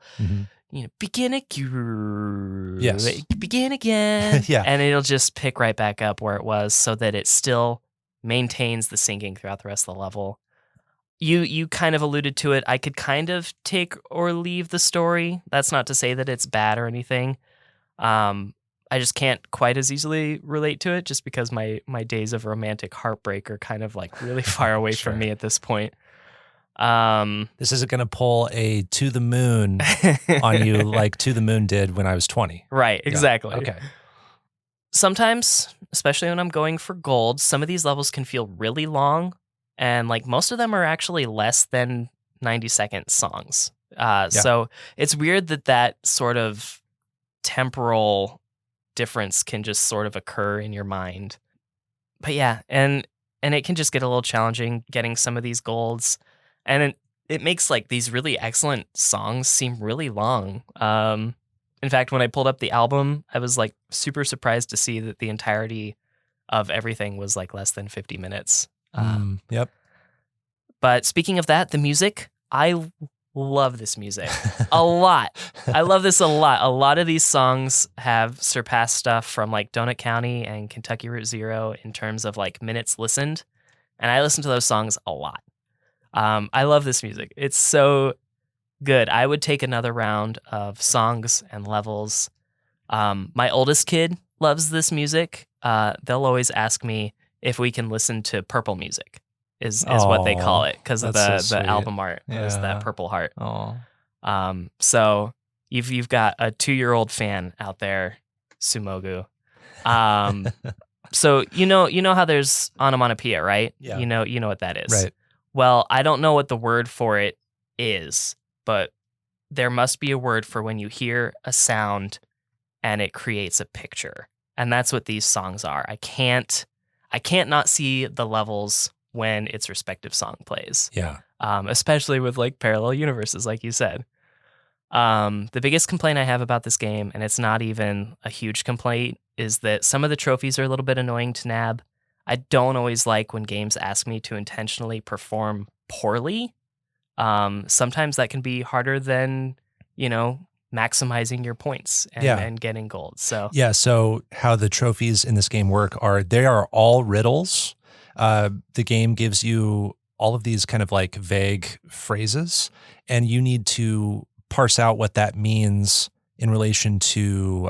begin again. Yes. Begin again. Yeah. And it'll just pick right back up where it was so that it still maintains the singing throughout the rest of the level. You kind of alluded to it. I could kind of take or leave the story. That's not to say that it's bad or anything. I just can't quite as easily relate to it just because my days of romantic heartbreak are kind of like really far away Sure. from me at this point. This isn't going to pull a To the Moon on you like To the Moon did when I was 20. Right, exactly. Yeah. Okay. Sometimes, especially when I'm going for gold, some of these levels can feel really long, and like most of them are actually less than 90-second songs. So it's weird that sort of temporal difference can just sort of occur in your mind. But yeah, and it can just get a little challenging getting some of these golds, and it makes like these really excellent songs seem really long. In fact, when I pulled up the album, I was like super surprised to see that the entirety of everything was like less than 50 minutes. Yep. But speaking of that, the music, I love this music a lot. I love this a lot. A lot of these songs have surpassed stuff from like Donut County and Kentucky Route Zero in terms of like minutes listened. And I listen to those songs a lot. I love this music. It's so good. I would take another round of songs and levels. My oldest kid loves this music. They'll always ask me if we can listen to purple music. Is what they call it because of the album art. Is that purple heart. So you've got a 2-year-old fan out there, Sumogu. So you know how there's onomatopoeia, right? Yeah. You know what that is. Right. Well, I don't know what the word for it is, but there must be a word for when you hear a sound and it creates a picture. And that's what these songs are. I can't not see the levels when its respective song plays. Yeah. Especially with like parallel universes, like you said. The biggest complaint I have about this game, and it's not even a huge complaint, is that some of the trophies are a little bit annoying to nab. I don't always like when games ask me to intentionally perform poorly. Sometimes that can be harder than, maximizing your points and getting gold. So So how the trophies in this game work they are all riddles. The game gives you all of these kind of like vague phrases, and you need to parse out what that means in relation to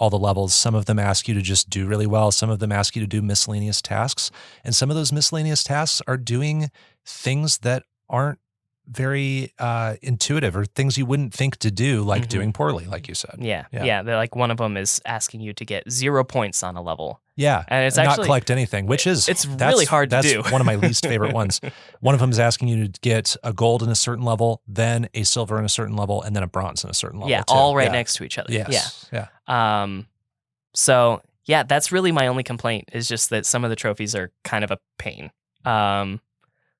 all the levels. Some of them ask you to just do really well. Some of them ask you to do miscellaneous tasks. And some of those miscellaneous tasks are doing things that aren't very intuitive or things you wouldn't think to do, like doing poorly, like you said. Yeah. They're like one of them is asking you to get 0 points on a level. Yeah. And it's not actually collect anything, which is it's really hard to do. That's one of my least favorite ones. One of them is asking you to get a gold in a certain level, then a silver in a certain level, and then a bronze in a certain level. Yeah, too. all right next to each other. Yes. Yeah. So yeah, that's really my only complaint is just that some of the trophies are kind of a pain.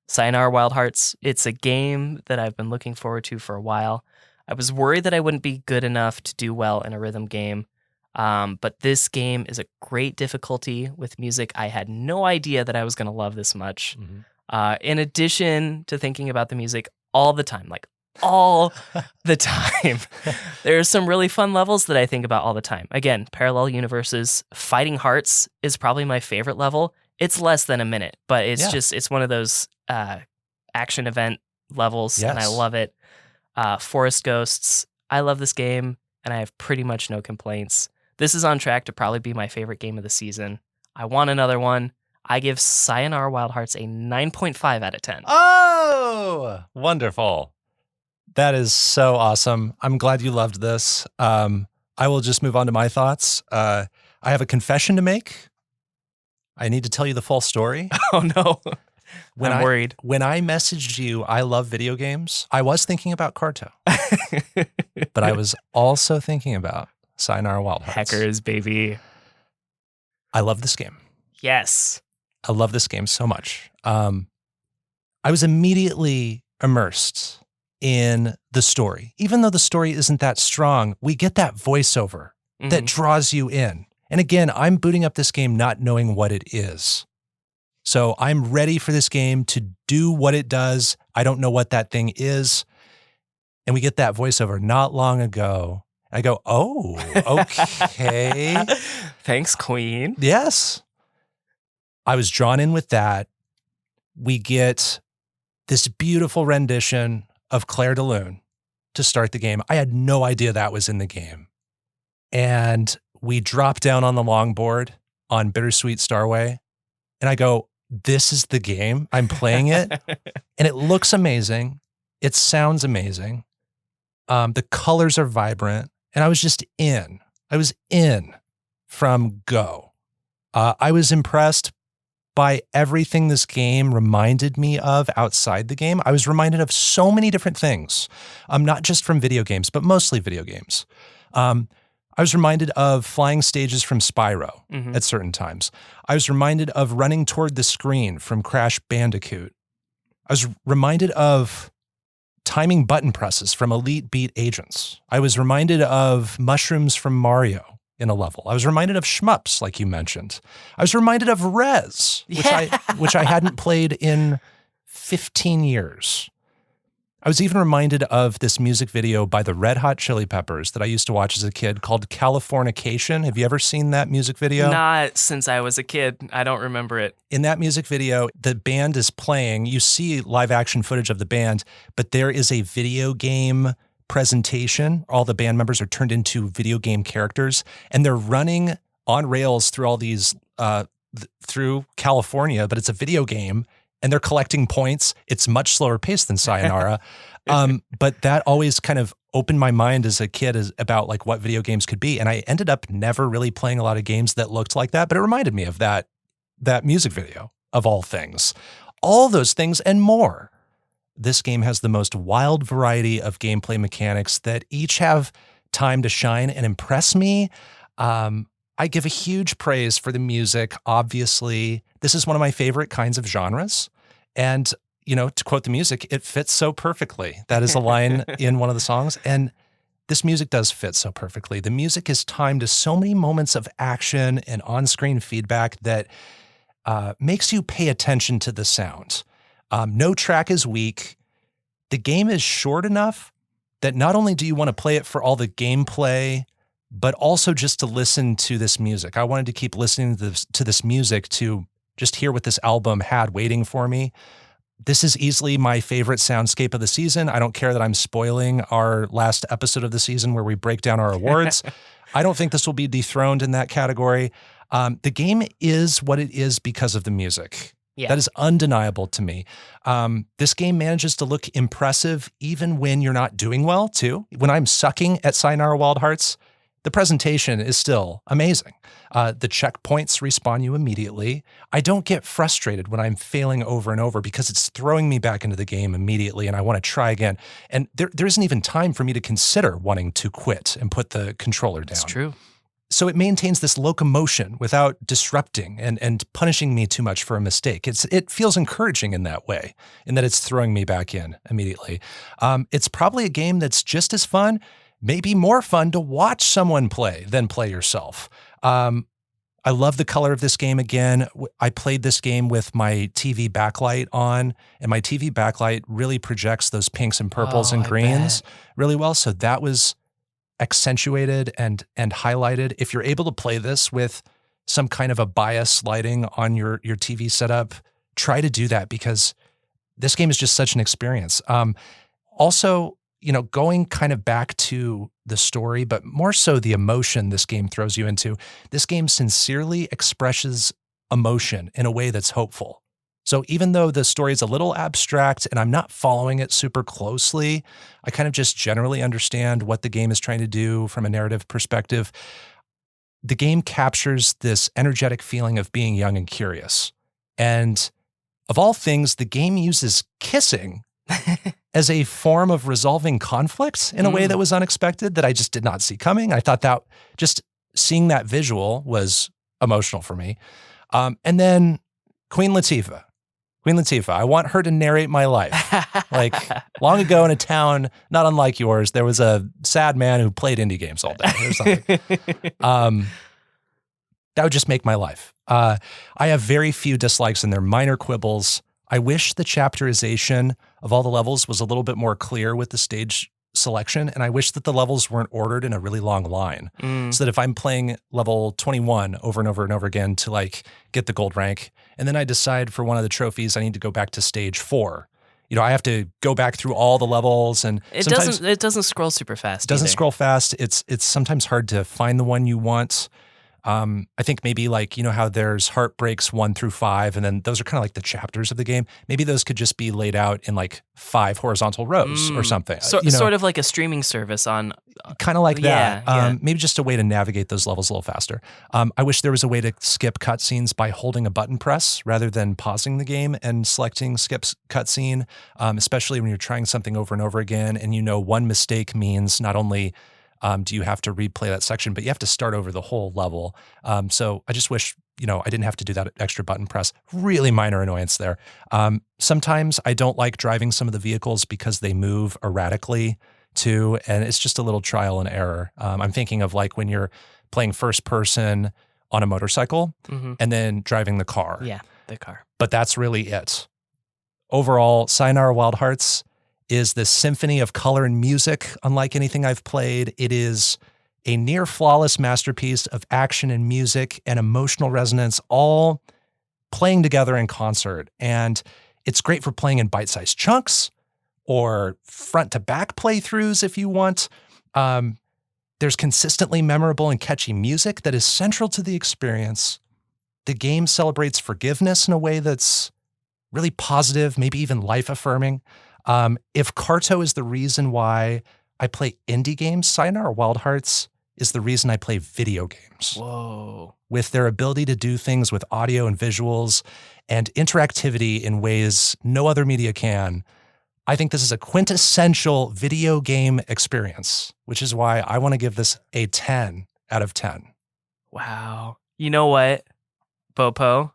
Sayonara Wild Hearts, it's a game that I've been looking forward to for a while. I was worried that I wouldn't be good enough to do well in a rhythm game. But this game is a great difficulty with music. I had no idea that I was going to love this much. In addition to thinking about the music all the time, like all the time, there are some really fun levels that I think about all the time. Again, parallel universes. Fighting Hearts is probably my favorite level. It's less than a minute, but it's one of those action event levels, and I love it. Forest Ghosts. I love this game, and I have pretty much no complaints. This is on track to probably be my favorite game of the season. I want another one. I give Sayonara Wild Hearts a 9.5 out of 10. Oh, wonderful. That is so awesome. I'm glad you loved this. I will just move on to my thoughts. I have a confession to make. I need to tell you the full story. Oh, no. I'm worried. When I messaged you, I love video games, I was thinking about Carto. But I was also thinking about Sayonara Wild Hearts. Hackers, baby. I love this game. Yes. I love this game so much. I was immediately immersed in the story. Even though the story isn't that strong, we get that voiceover that draws you in. And again, I'm booting up this game not knowing what it is. So I'm ready for this game to do what it does. I don't know what that thing is. And we get that voiceover not long ago. I go, oh, okay. Thanks, Queen. Yes. I was drawn in with that. We get this beautiful rendition of Claire de Lune to start the game. I had no idea that was in the game. And we drop down on the longboard on Bittersweet Starway. And I go, this is the game. I'm playing it. And it looks amazing. It sounds amazing. The colors are vibrant. And I was just in. I was in from go. I was impressed by everything this game reminded me of outside the game. I was reminded of so many different things, not just from video games, but mostly video games. I was reminded of flying stages from Spyro at certain times. I was reminded of running toward the screen from Crash Bandicoot. I was reminded of timing button presses from Elite Beat Agents. I was reminded of mushrooms from Mario in a level. I was reminded of shmups, like you mentioned. I was reminded of Rez, which I hadn't played in 15 years. I was even reminded of this music video by the Red Hot Chili Peppers that I used to watch as a kid called Californication. Have you ever seen that music video? Not since I was a kid. I don't remember it. In that music video, the band is playing. You see live action footage of the band, but there is a video game presentation. All the band members are turned into video game characters, and they're running on rails through all these, through California, but it's a video game. And they're collecting points. It's much slower paced than Sayonara. But that always kind of opened my mind as a kid about like what video games could be. And I ended up never really playing a lot of games that looked like that, but it reminded me of that music video of all things. All those things and more. This game has the most wild variety of gameplay mechanics that each have time to shine and impress me. I give a huge praise for the music. Obviously, this is one of my favorite kinds of genres. And, you know, to quote the music, it fits so perfectly. That is a line in one of the songs. And this music does fit so perfectly. The music is timed to so many moments of action and on-screen feedback that makes you pay attention to the sound. No track is weak. The game is short enough that not only do you want to play it for all the gameplay, but also just to listen to this music. I wanted to keep listening to this music to just hear what this album had waiting for me. This is easily my favorite soundscape of the season. I don't care that I'm spoiling our last episode of the season where we break down our awards. I don't think this will be dethroned in that category. The game is what it is because of the music. Yeah. That is undeniable to me. This game manages to look impressive even when you're not doing well, too. When I'm sucking at Sayonara Wild Hearts, the presentation is still amazing. The checkpoints respawn you immediately. I don't get frustrated when I'm failing over and over because it's throwing me back into the game immediately and I want to try again. And there isn't even time for me to consider wanting to quit and put the controller down. That's true. So it maintains this locomotion without disrupting and punishing me too much for a mistake. It feels encouraging in that way, in that it's throwing me back in immediately. It's probably a game that's just as fun, maybe more fun to watch someone play than play yourself. I love the color of this game again. I played this game with my TV backlight on, and my TV backlight really projects those pinks and purples and greens really well. So that was accentuated and highlighted. If you're able to play this with some kind of a bias lighting on your TV setup, try to do that because this game is just such an experience. Also, you know, going kind of back to the story, but more so the emotion this game throws you into. This game sincerely expresses emotion in a way that's hopeful. So even though the story is a little abstract and I'm not following it super closely, I kind of just generally understand what the game is trying to do from a narrative perspective. The game captures this energetic feeling of being young and curious. And of all things, the game uses kissing as a form of resolving conflicts in a way that was unexpected, that I just did not see coming. I thought that just seeing that visual was emotional for me. And then Queen Latifah. Queen Latifah. I want her to narrate my life. Like long ago in a town not unlike yours, there was a sad man who played indie games all day or something. That would just make my life. I have very few dislikes and they're minor quibbles. I wish the chapterization of all the levels was a little bit more clear with the stage selection, and I wish that the levels weren't ordered in a really long line. So that if I'm playing level 21 over and over and over again to like get the gold rank, and then I decide for one of the trophies I need to go back to stage 4, I have to go back through all the levels, and it doesn't scroll super fast. Doesn't either. scroll fast. It's sometimes hard to find the one you want. I think maybe like, how there's Heartbreaks 1 through 5, and then those are kind of like the chapters of the game. Maybe those could just be laid out in like 5 horizontal rows or something. Sort of like a streaming service on. Kind of like that. Yeah. Maybe just a way to navigate those levels a little faster. I wish there was a way to skip cutscenes by holding a button press rather than pausing the game and selecting skip cutscene, especially when you're trying something over and over again, and one mistake means not only do you have to replay that section, but you have to start over the whole level. So I just wish, I didn't have to do that extra button press. Really minor annoyance there. Sometimes I don't like driving some of the vehicles because they move erratically too, and it's just a little trial and error. I'm thinking of like when you're playing first person on a motorcycle and then driving the car. Yeah, the car. But that's really it. Overall, Sayonara Wild Hearts is this symphony of color and music unlike anything I've played. It is a near flawless masterpiece of action and music and emotional resonance all playing together in concert. And it's great for playing in bite-sized chunks or front-to-back playthroughs if you want. There's consistently memorable and catchy music that is central to the experience. The game celebrates forgiveness in a way that's really positive, maybe even life-affirming. If Carto is the reason why I play indie games, Sayonara Wild Hearts is the reason I play video games. Whoa. With their ability to do things with audio and visuals and interactivity in ways no other media can, I think this is a quintessential video game experience, which is why I want to give this a 10 out of 10. Wow. You know what, Bopo?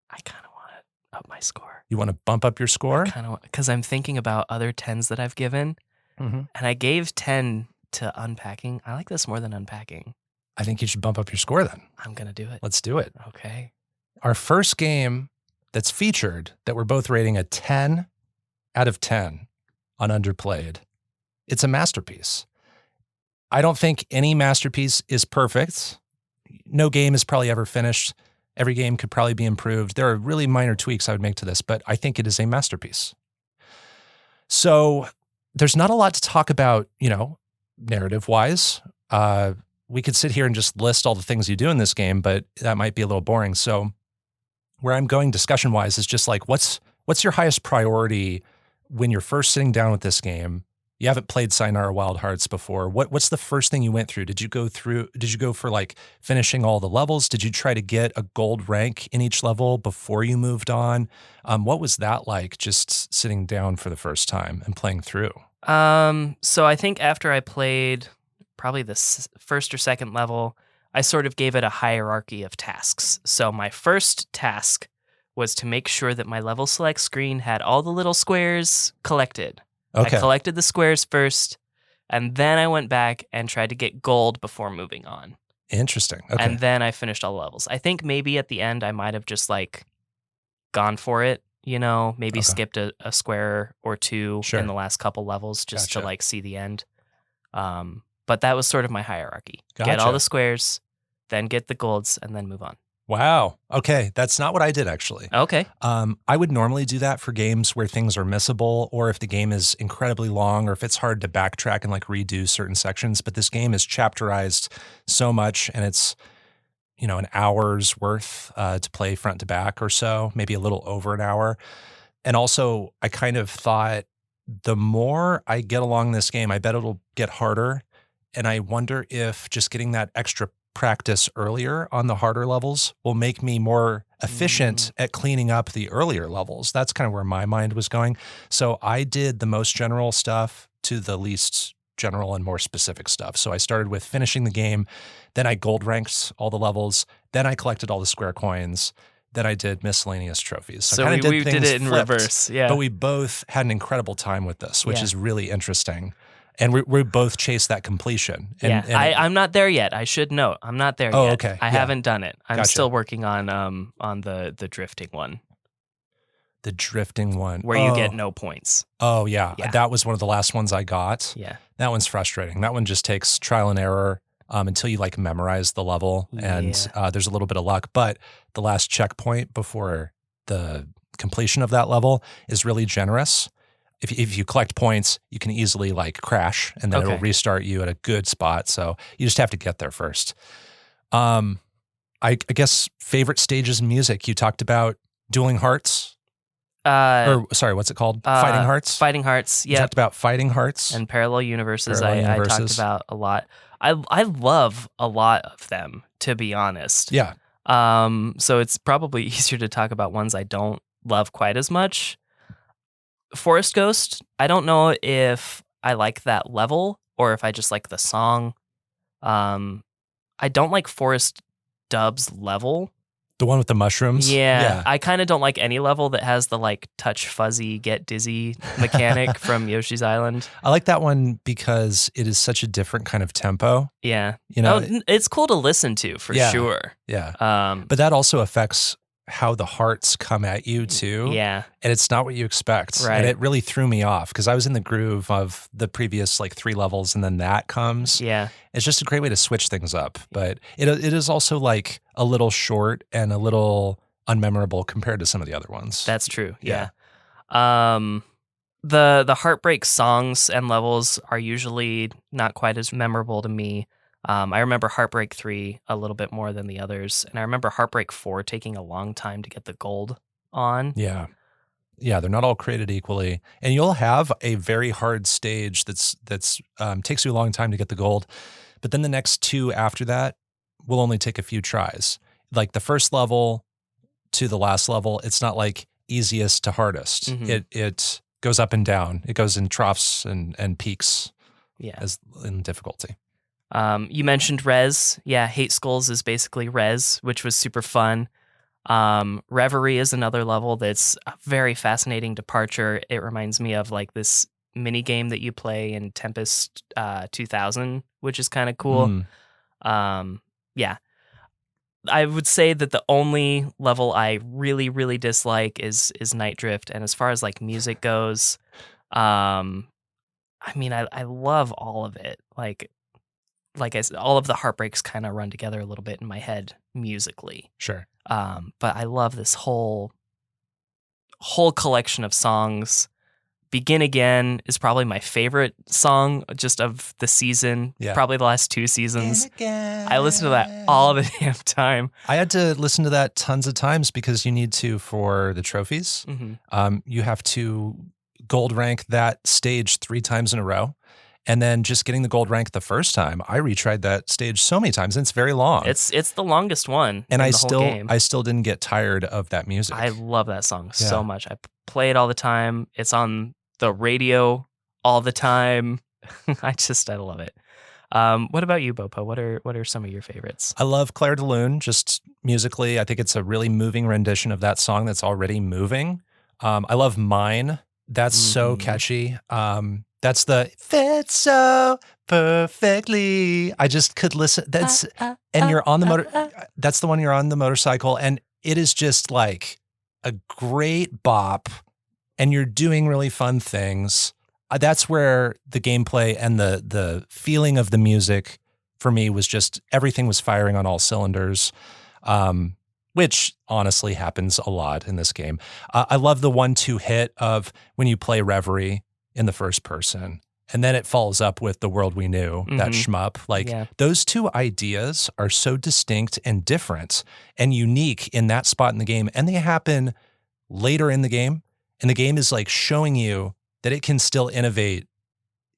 I kind of want to up my score. You want to bump up your score? Kind of, because I'm thinking about other 10s that I've given, and I gave 10 to Unpacking. I like this more than Unpacking. I think you should bump up your score then. I'm going to do it. Let's do it. Okay. Our first game that's featured that we're both rating a 10 out of 10 on Underplayed. It's a masterpiece. I don't think any masterpiece is perfect. No game is probably ever finished. Every game could probably be improved. There are really minor tweaks I would make to this, but I think it is a masterpiece. So there's not a lot to talk about, narrative-wise. We could sit here and just list all the things you do in this game, but that might be a little boring. So where I'm going discussion-wise is just like, what's your highest priority when you're first sitting down with this game? You haven't played Sayonara Wild Hearts before. What's the first thing you went through? Did you go for like finishing all the levels? Did you try to get a gold rank in each level before you moved on? What was that like just sitting down for the first time and playing through? So I think after I played probably the first or second level, I sort of gave it a hierarchy of tasks. So my first task was to make sure that my level select screen had all the little squares collected. Okay. I collected the squares first, and then I went back and tried to get gold before moving on. Interesting. Okay. And then I finished all the levels. I think maybe at the end I might have just like gone for it, maybe skipped a square or two in the last couple levels just to like see the end. But that was sort of my hierarchy. Get all the squares, then get the golds, and then move on. Wow. Okay. That's not what I did, actually. Okay. I would normally do that for games where things are missable, or if the game is incredibly long, or if it's hard to backtrack and like redo certain sections. But this game is chapterized so much, and it's, an hour's worth to play front to back or so, maybe a little over an hour. And also, I kind of thought the more I get along this game, I bet it'll get harder. And I wonder if just getting that extra practice earlier on the harder levels will make me more efficient at cleaning up the earlier levels. That's kind of where my mind was going. So I did the most general stuff to the least general and more specific stuff. So I started with finishing the game, then I gold ranked all the levels, then I collected all the square coins, then I did miscellaneous trophies. So I kinda we did things it in flipped, reverse. Yeah. but we both had an incredible time with this, which Yeah. is really interesting. And we both chased that completion. And, yeah. I'm not there yet. I should note. I'm not there yet. Okay. I haven't done it. I'm Gotcha. still working on the drifting one. The drifting one. Where you get no points. Oh, yeah. Yeah. That was one of the last ones I got. Yeah. That one's frustrating. That one just takes trial and error until you like memorize the level. And there's a little bit of luck. But the last checkpoint before the completion of that level is really generous. If you collect points, you can easily like crash and then it'll restart you at a good spot. So you just have to get there first. I guess favorite stages in music. You talked about Dueling Hearts. What's it called? Fighting Hearts? Fighting Hearts, yeah. You talked about Fighting Hearts. And Parallel Universes, I talked about a lot. I love a lot of them, to be honest. Yeah. So it's probably easier to talk about ones I don't love quite as much. Forest Ghost, I don't know if I like that level or if I just like the song. I don't like Forest Dub's level. The one with the mushrooms? Yeah. I kind of don't like any level that has the like touch fuzzy, get dizzy mechanic from Yoshi's Island. I like that one because it is such a different kind of tempo. Yeah. You know, it's cool to listen to for sure. Yeah. But that also affects how the hearts come at you too. Yeah. And it's not what you expect. Right. And it really threw me off because I was in the groove of the previous like 3 levels and then that comes. Yeah. It's just a great way to switch things up. But it is also like a little short and a little unmemorable compared to some of the other ones. That's true. Yeah. The Heartbreak songs and levels are usually not quite as memorable to me. I remember Heartbreak 3 a little bit more than the others. And I remember Heartbreak 4 taking a long time to get the gold on. Yeah. Yeah, they're not all created equally. And you'll have a very hard stage that's takes you a long time to get the gold. But then the next 2 after that will only take a few tries. Like the first level to the last level, it's not like easiest to hardest. Mm-hmm. It goes up and down. It goes in troughs and peaks as in difficulty. You mentioned Rez. Yeah, Hate Skulls is basically Rez, which was super fun. Reverie is another level that's a very fascinating departure. It reminds me of like this mini game that you play in Tempest 2000, which is kind of cool. Yeah. I would say that the only level I really, really dislike is Night Drift. And as far as like music goes, I mean, I love all of it. Like I said, all of the heartbreaks kind of run together a little bit in my head musically. Sure. But I love this whole collection of songs. Begin Again is probably my favorite song just of the season. Yeah. Probably the last 2 seasons. I listen to that all the damn time. I had to listen to that tons of times because you need to for the trophies. Mm-hmm. You have to gold rank that stage 3 times in a row. And then just getting the gold rank the first time, I retried that stage so many times, and it's very long. It's the longest one and in the whole game. I still didn't get tired of that music. I love that song so much. I play it all the time. It's on the radio all the time. I love it. What about you, Bopo? What are some of your favorites? I love Claire de Lune, just musically. I think it's a really moving rendition of that song that's already moving. I love Mine. That's so catchy. That's the fits so perfectly. I just could listen. That's and you're on the motor. That's the one you're on the motorcycle, and it is just like a great bop, and you're doing really fun things. That's where the gameplay and the feeling of the music for me was just everything was firing on all cylinders, which honestly happens a lot in this game. I love the 1-2 hit of when you play Reverie in the first person, and then it follows up with The World We Knew, that shmup. Like those 2 ideas are so distinct and different and unique in that spot in the game, and they happen later in the game, and the game is like showing you that it can still innovate,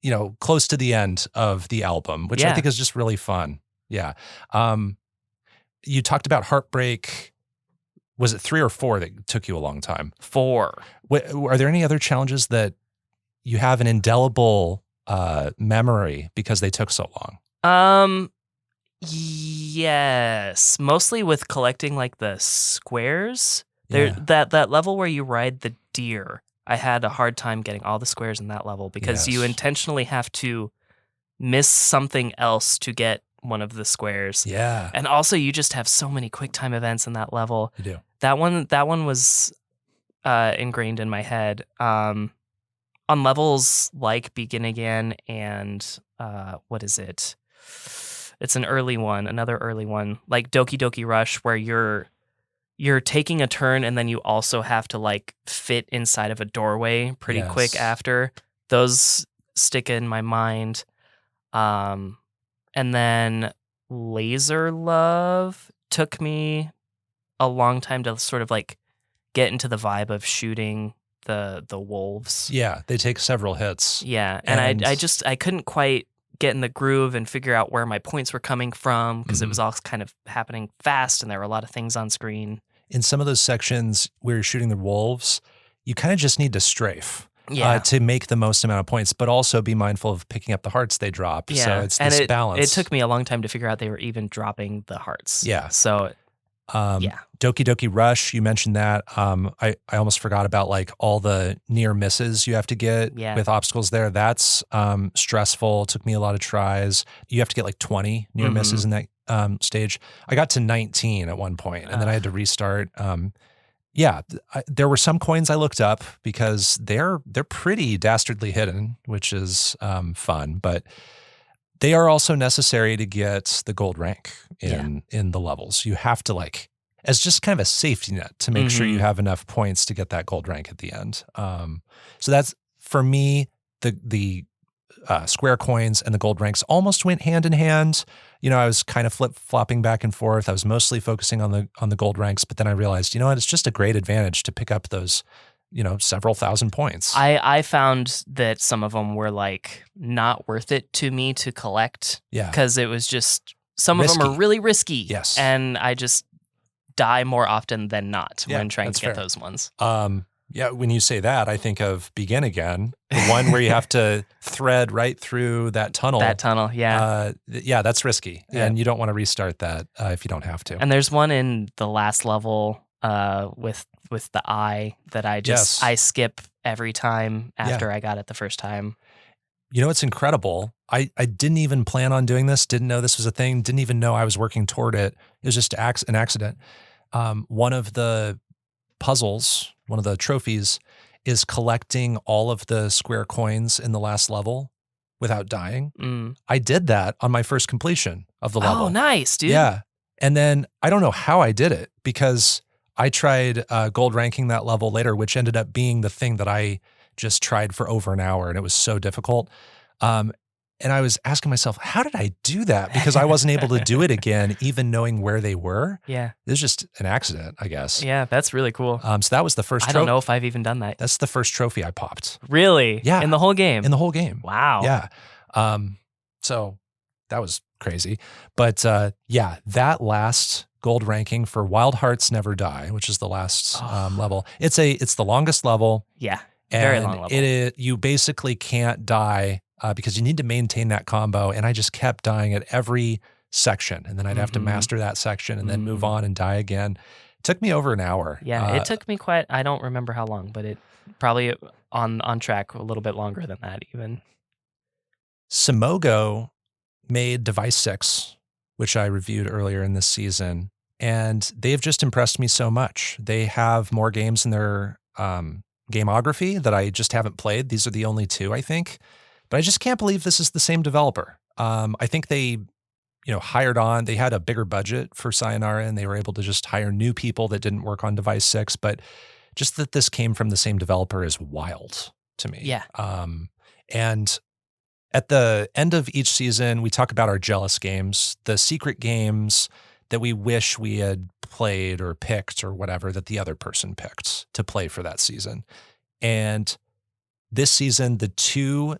you know, close to the end of the album, which I think is just really fun. Yeah. You talked about Heartbreak. Was it 3 or 4 that took you a long time? 4. Are there any other challenges that you have an indelible memory because they took so long? Yes, mostly with collecting like the squares. There Yeah. that level where you ride the deer. I had a hard time getting all the squares in that level because you Yes. intentionally have to miss something else to get one of the squares. Yeah. And also you just have so many quick time events in that level. You do. That one was ingrained in my head. On levels like Begin Again and what is it? It's an early one, another early one, like Doki Doki Rush, where you're taking a turn and then you also have to like fit inside of a doorway pretty quick Yes. after. Those stick in my mind. And then Laser Love took me a long time to sort of like get into the vibe of shooting the wolves. Yeah, they take several hits. Yeah, and I couldn't quite get in the groove and figure out where my points were coming from because it was all kind of happening fast and there were a lot of things on screen. In some of those sections where you're shooting the wolves, you kind of just need to strafe to make the most amount of points, but also be mindful of picking up the hearts they drop. Yeah, So it's and this balance. It took me a long time to figure out they were even dropping the hearts. Yeah. So yeah. Doki Doki Rush, you mentioned that. I almost forgot about like all the near misses you have to get with obstacles there. That's stressful. It took me a lot of tries. You have to get like 20 near misses in that stage. I got to 19 at one point, and then I had to restart. There were some coins I looked up because they're pretty dastardly hidden, which is fun, but they are also necessary to get the gold rank in the levels. You have to like, as just kind of a safety net to make sure you have enough points to get that gold rank at the end. So that's, for me, the square coins and the gold ranks almost went hand in hand. You know, I was kind of flip-flopping back and forth. I was mostly focusing on the gold ranks, but then I realized, you know what, it's just a great advantage to pick up those, you know, several thousand points. I found that some of them were like not worth it to me to collect. Yeah. Because it was just, some Risky. of them are really risky. Yes. And I just die more often than not when trying to get fair. those ones. Yeah, when you say that, I think of Begin Again, the one where you have to thread right through that tunnel. Yeah. Yeah, that's risky. Yeah. And you don't want to restart that if you don't have to. And there's one in the last level with the eye that I skip every time after I got it the first time. You know what's incredible? I didn't even plan on doing this, didn't know this was a thing, didn't even know I was working toward it. It was just an accident. One of the puzzles, one of the trophies, is collecting all of the square coins in the last level without dying. I did that on my first completion of the level. Oh, nice, dude. Yeah. And then I don't know how I did it because I tried gold ranking that level later, which ended up being the thing that I just tried for over an hour, and it was so difficult. And I was asking myself, how did I do that? Because I wasn't able to do it again, even knowing where they were. Yeah. It was just an accident, I guess. Yeah, that's really cool. So that was the first I don't know if I've even done that. That's the first trophy I popped. Really? Yeah. In the whole game? In the whole game. Wow. Yeah. So that was crazy. But yeah, that last gold ranking for Wild Hearts Never Die, which is the last level. It's the longest level. Yeah. Very long level. You basically can't die because you need to maintain that combo. And I just kept dying at every section. And then I'd have to master that section and then move on and die again. It took me over an hour. Yeah, it took me I don't remember how long, but it probably on track a little bit longer than that even. Simogo made Device 6, which I reviewed earlier in this season. And they've just impressed me so much. They have more games in their gameography that I just haven't played. These are the only two, I think. But I just can't believe this is the same developer. I think they, hired on. They had a bigger budget for Sayonara, and they were able to just hire new people that didn't work on Device 6. But just that this came from the same developer is wild to me. Yeah. And at the end of each season, we talk about our jealous games, the secret games that we wish we had played or picked or whatever that the other person picked to play for that season. And this season, the two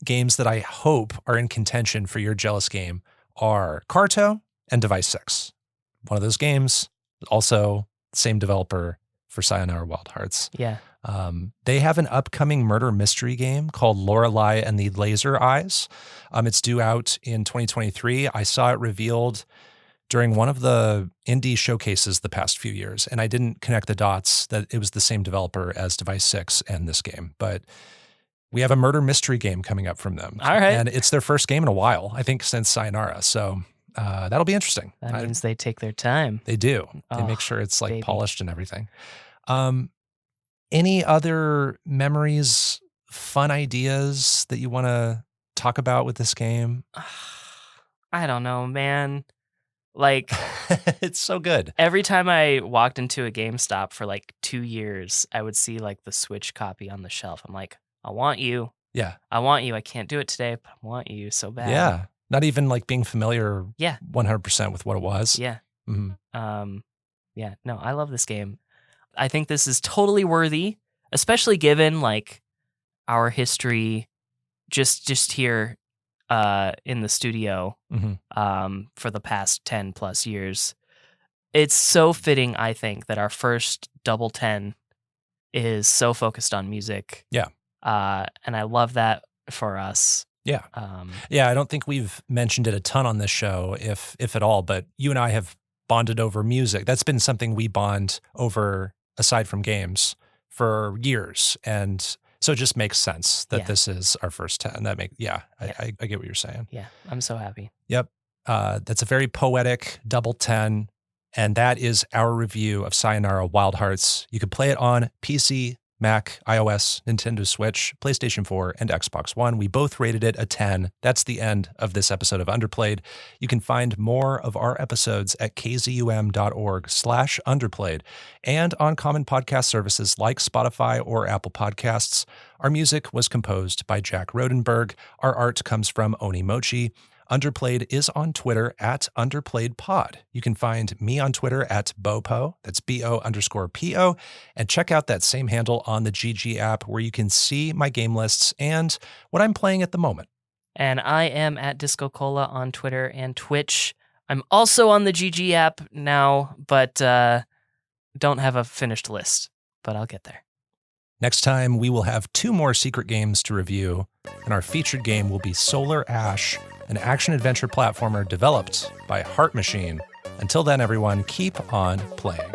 games that I hope are in contention for your jealous game are Carto and Device 6. One of those games, also same developer for Sayonara Wild Hearts. Yeah. They have an upcoming murder mystery game called Lorelei and the Laser Eyes. It's due out in 2023. I saw it revealed during one of the indie showcases the past few years, and I didn't connect the dots that it was the same developer as Device 6 and this game. But we have a murder mystery game coming up from them. All right. And it's their first game in a while, I think since Sayonara. So that'll be interesting. That means they take their time. They do. They Oh, make sure it's like baby. polished and everything. Any other memories, fun ideas that you want to talk about with this game? I don't know, man. Like, It's so good. every time I walked into a GameStop for like 2 years, I would see like the Switch copy on the shelf. I'm like, I want you. Yeah. I want you. I can't do it today, but I want you so bad. Yeah. Not even like being familiar Yeah. 100% with what it was. Yeah. Mhm. Yeah. No, I love this game. I think this is totally worthy, especially given like our history just here in the studio Mhm. for the past 10 plus years. It's so fitting, I think, that our first Double 10 is so focused on music. Yeah. And I love that for us. Yeah. Yeah, I don't think we've mentioned it a ton on this show, if at all, but you and I have bonded over music. That's been something we bond over aside from games for years. And so it just makes sense that Yeah. this is our first 10. I get what you're saying. Yeah, I'm so happy. Yep. That's a very poetic double 10. And that is our review of Sayonara Wild Hearts. You can play it on PC, Mac, iOS, Nintendo Switch, PlayStation 4, and Xbox One. We both rated it a 10. That's the end of this episode of Underplayed. You can find more of our episodes at kzum.org/underplayed and on common podcast services like Spotify or Apple Podcasts. Our music was composed by Jack Rodenberg. Our art comes from Oni Mochi. Underplayed is on Twitter at UnderplayedPod. You can find me on Twitter at BoPo, that's BO_PO, and check out that same handle on the GG app where you can see my game lists and what I'm playing at the moment. And I am at DiscoCola on Twitter and Twitch. I'm also on the GG app now, but don't have a finished list, but I'll get there. Next time, we will have 2 more secret games to review, and our featured game will be Solar Ash, an action-adventure platformer developed by Heart Machine. Until then, everyone, keep on playing.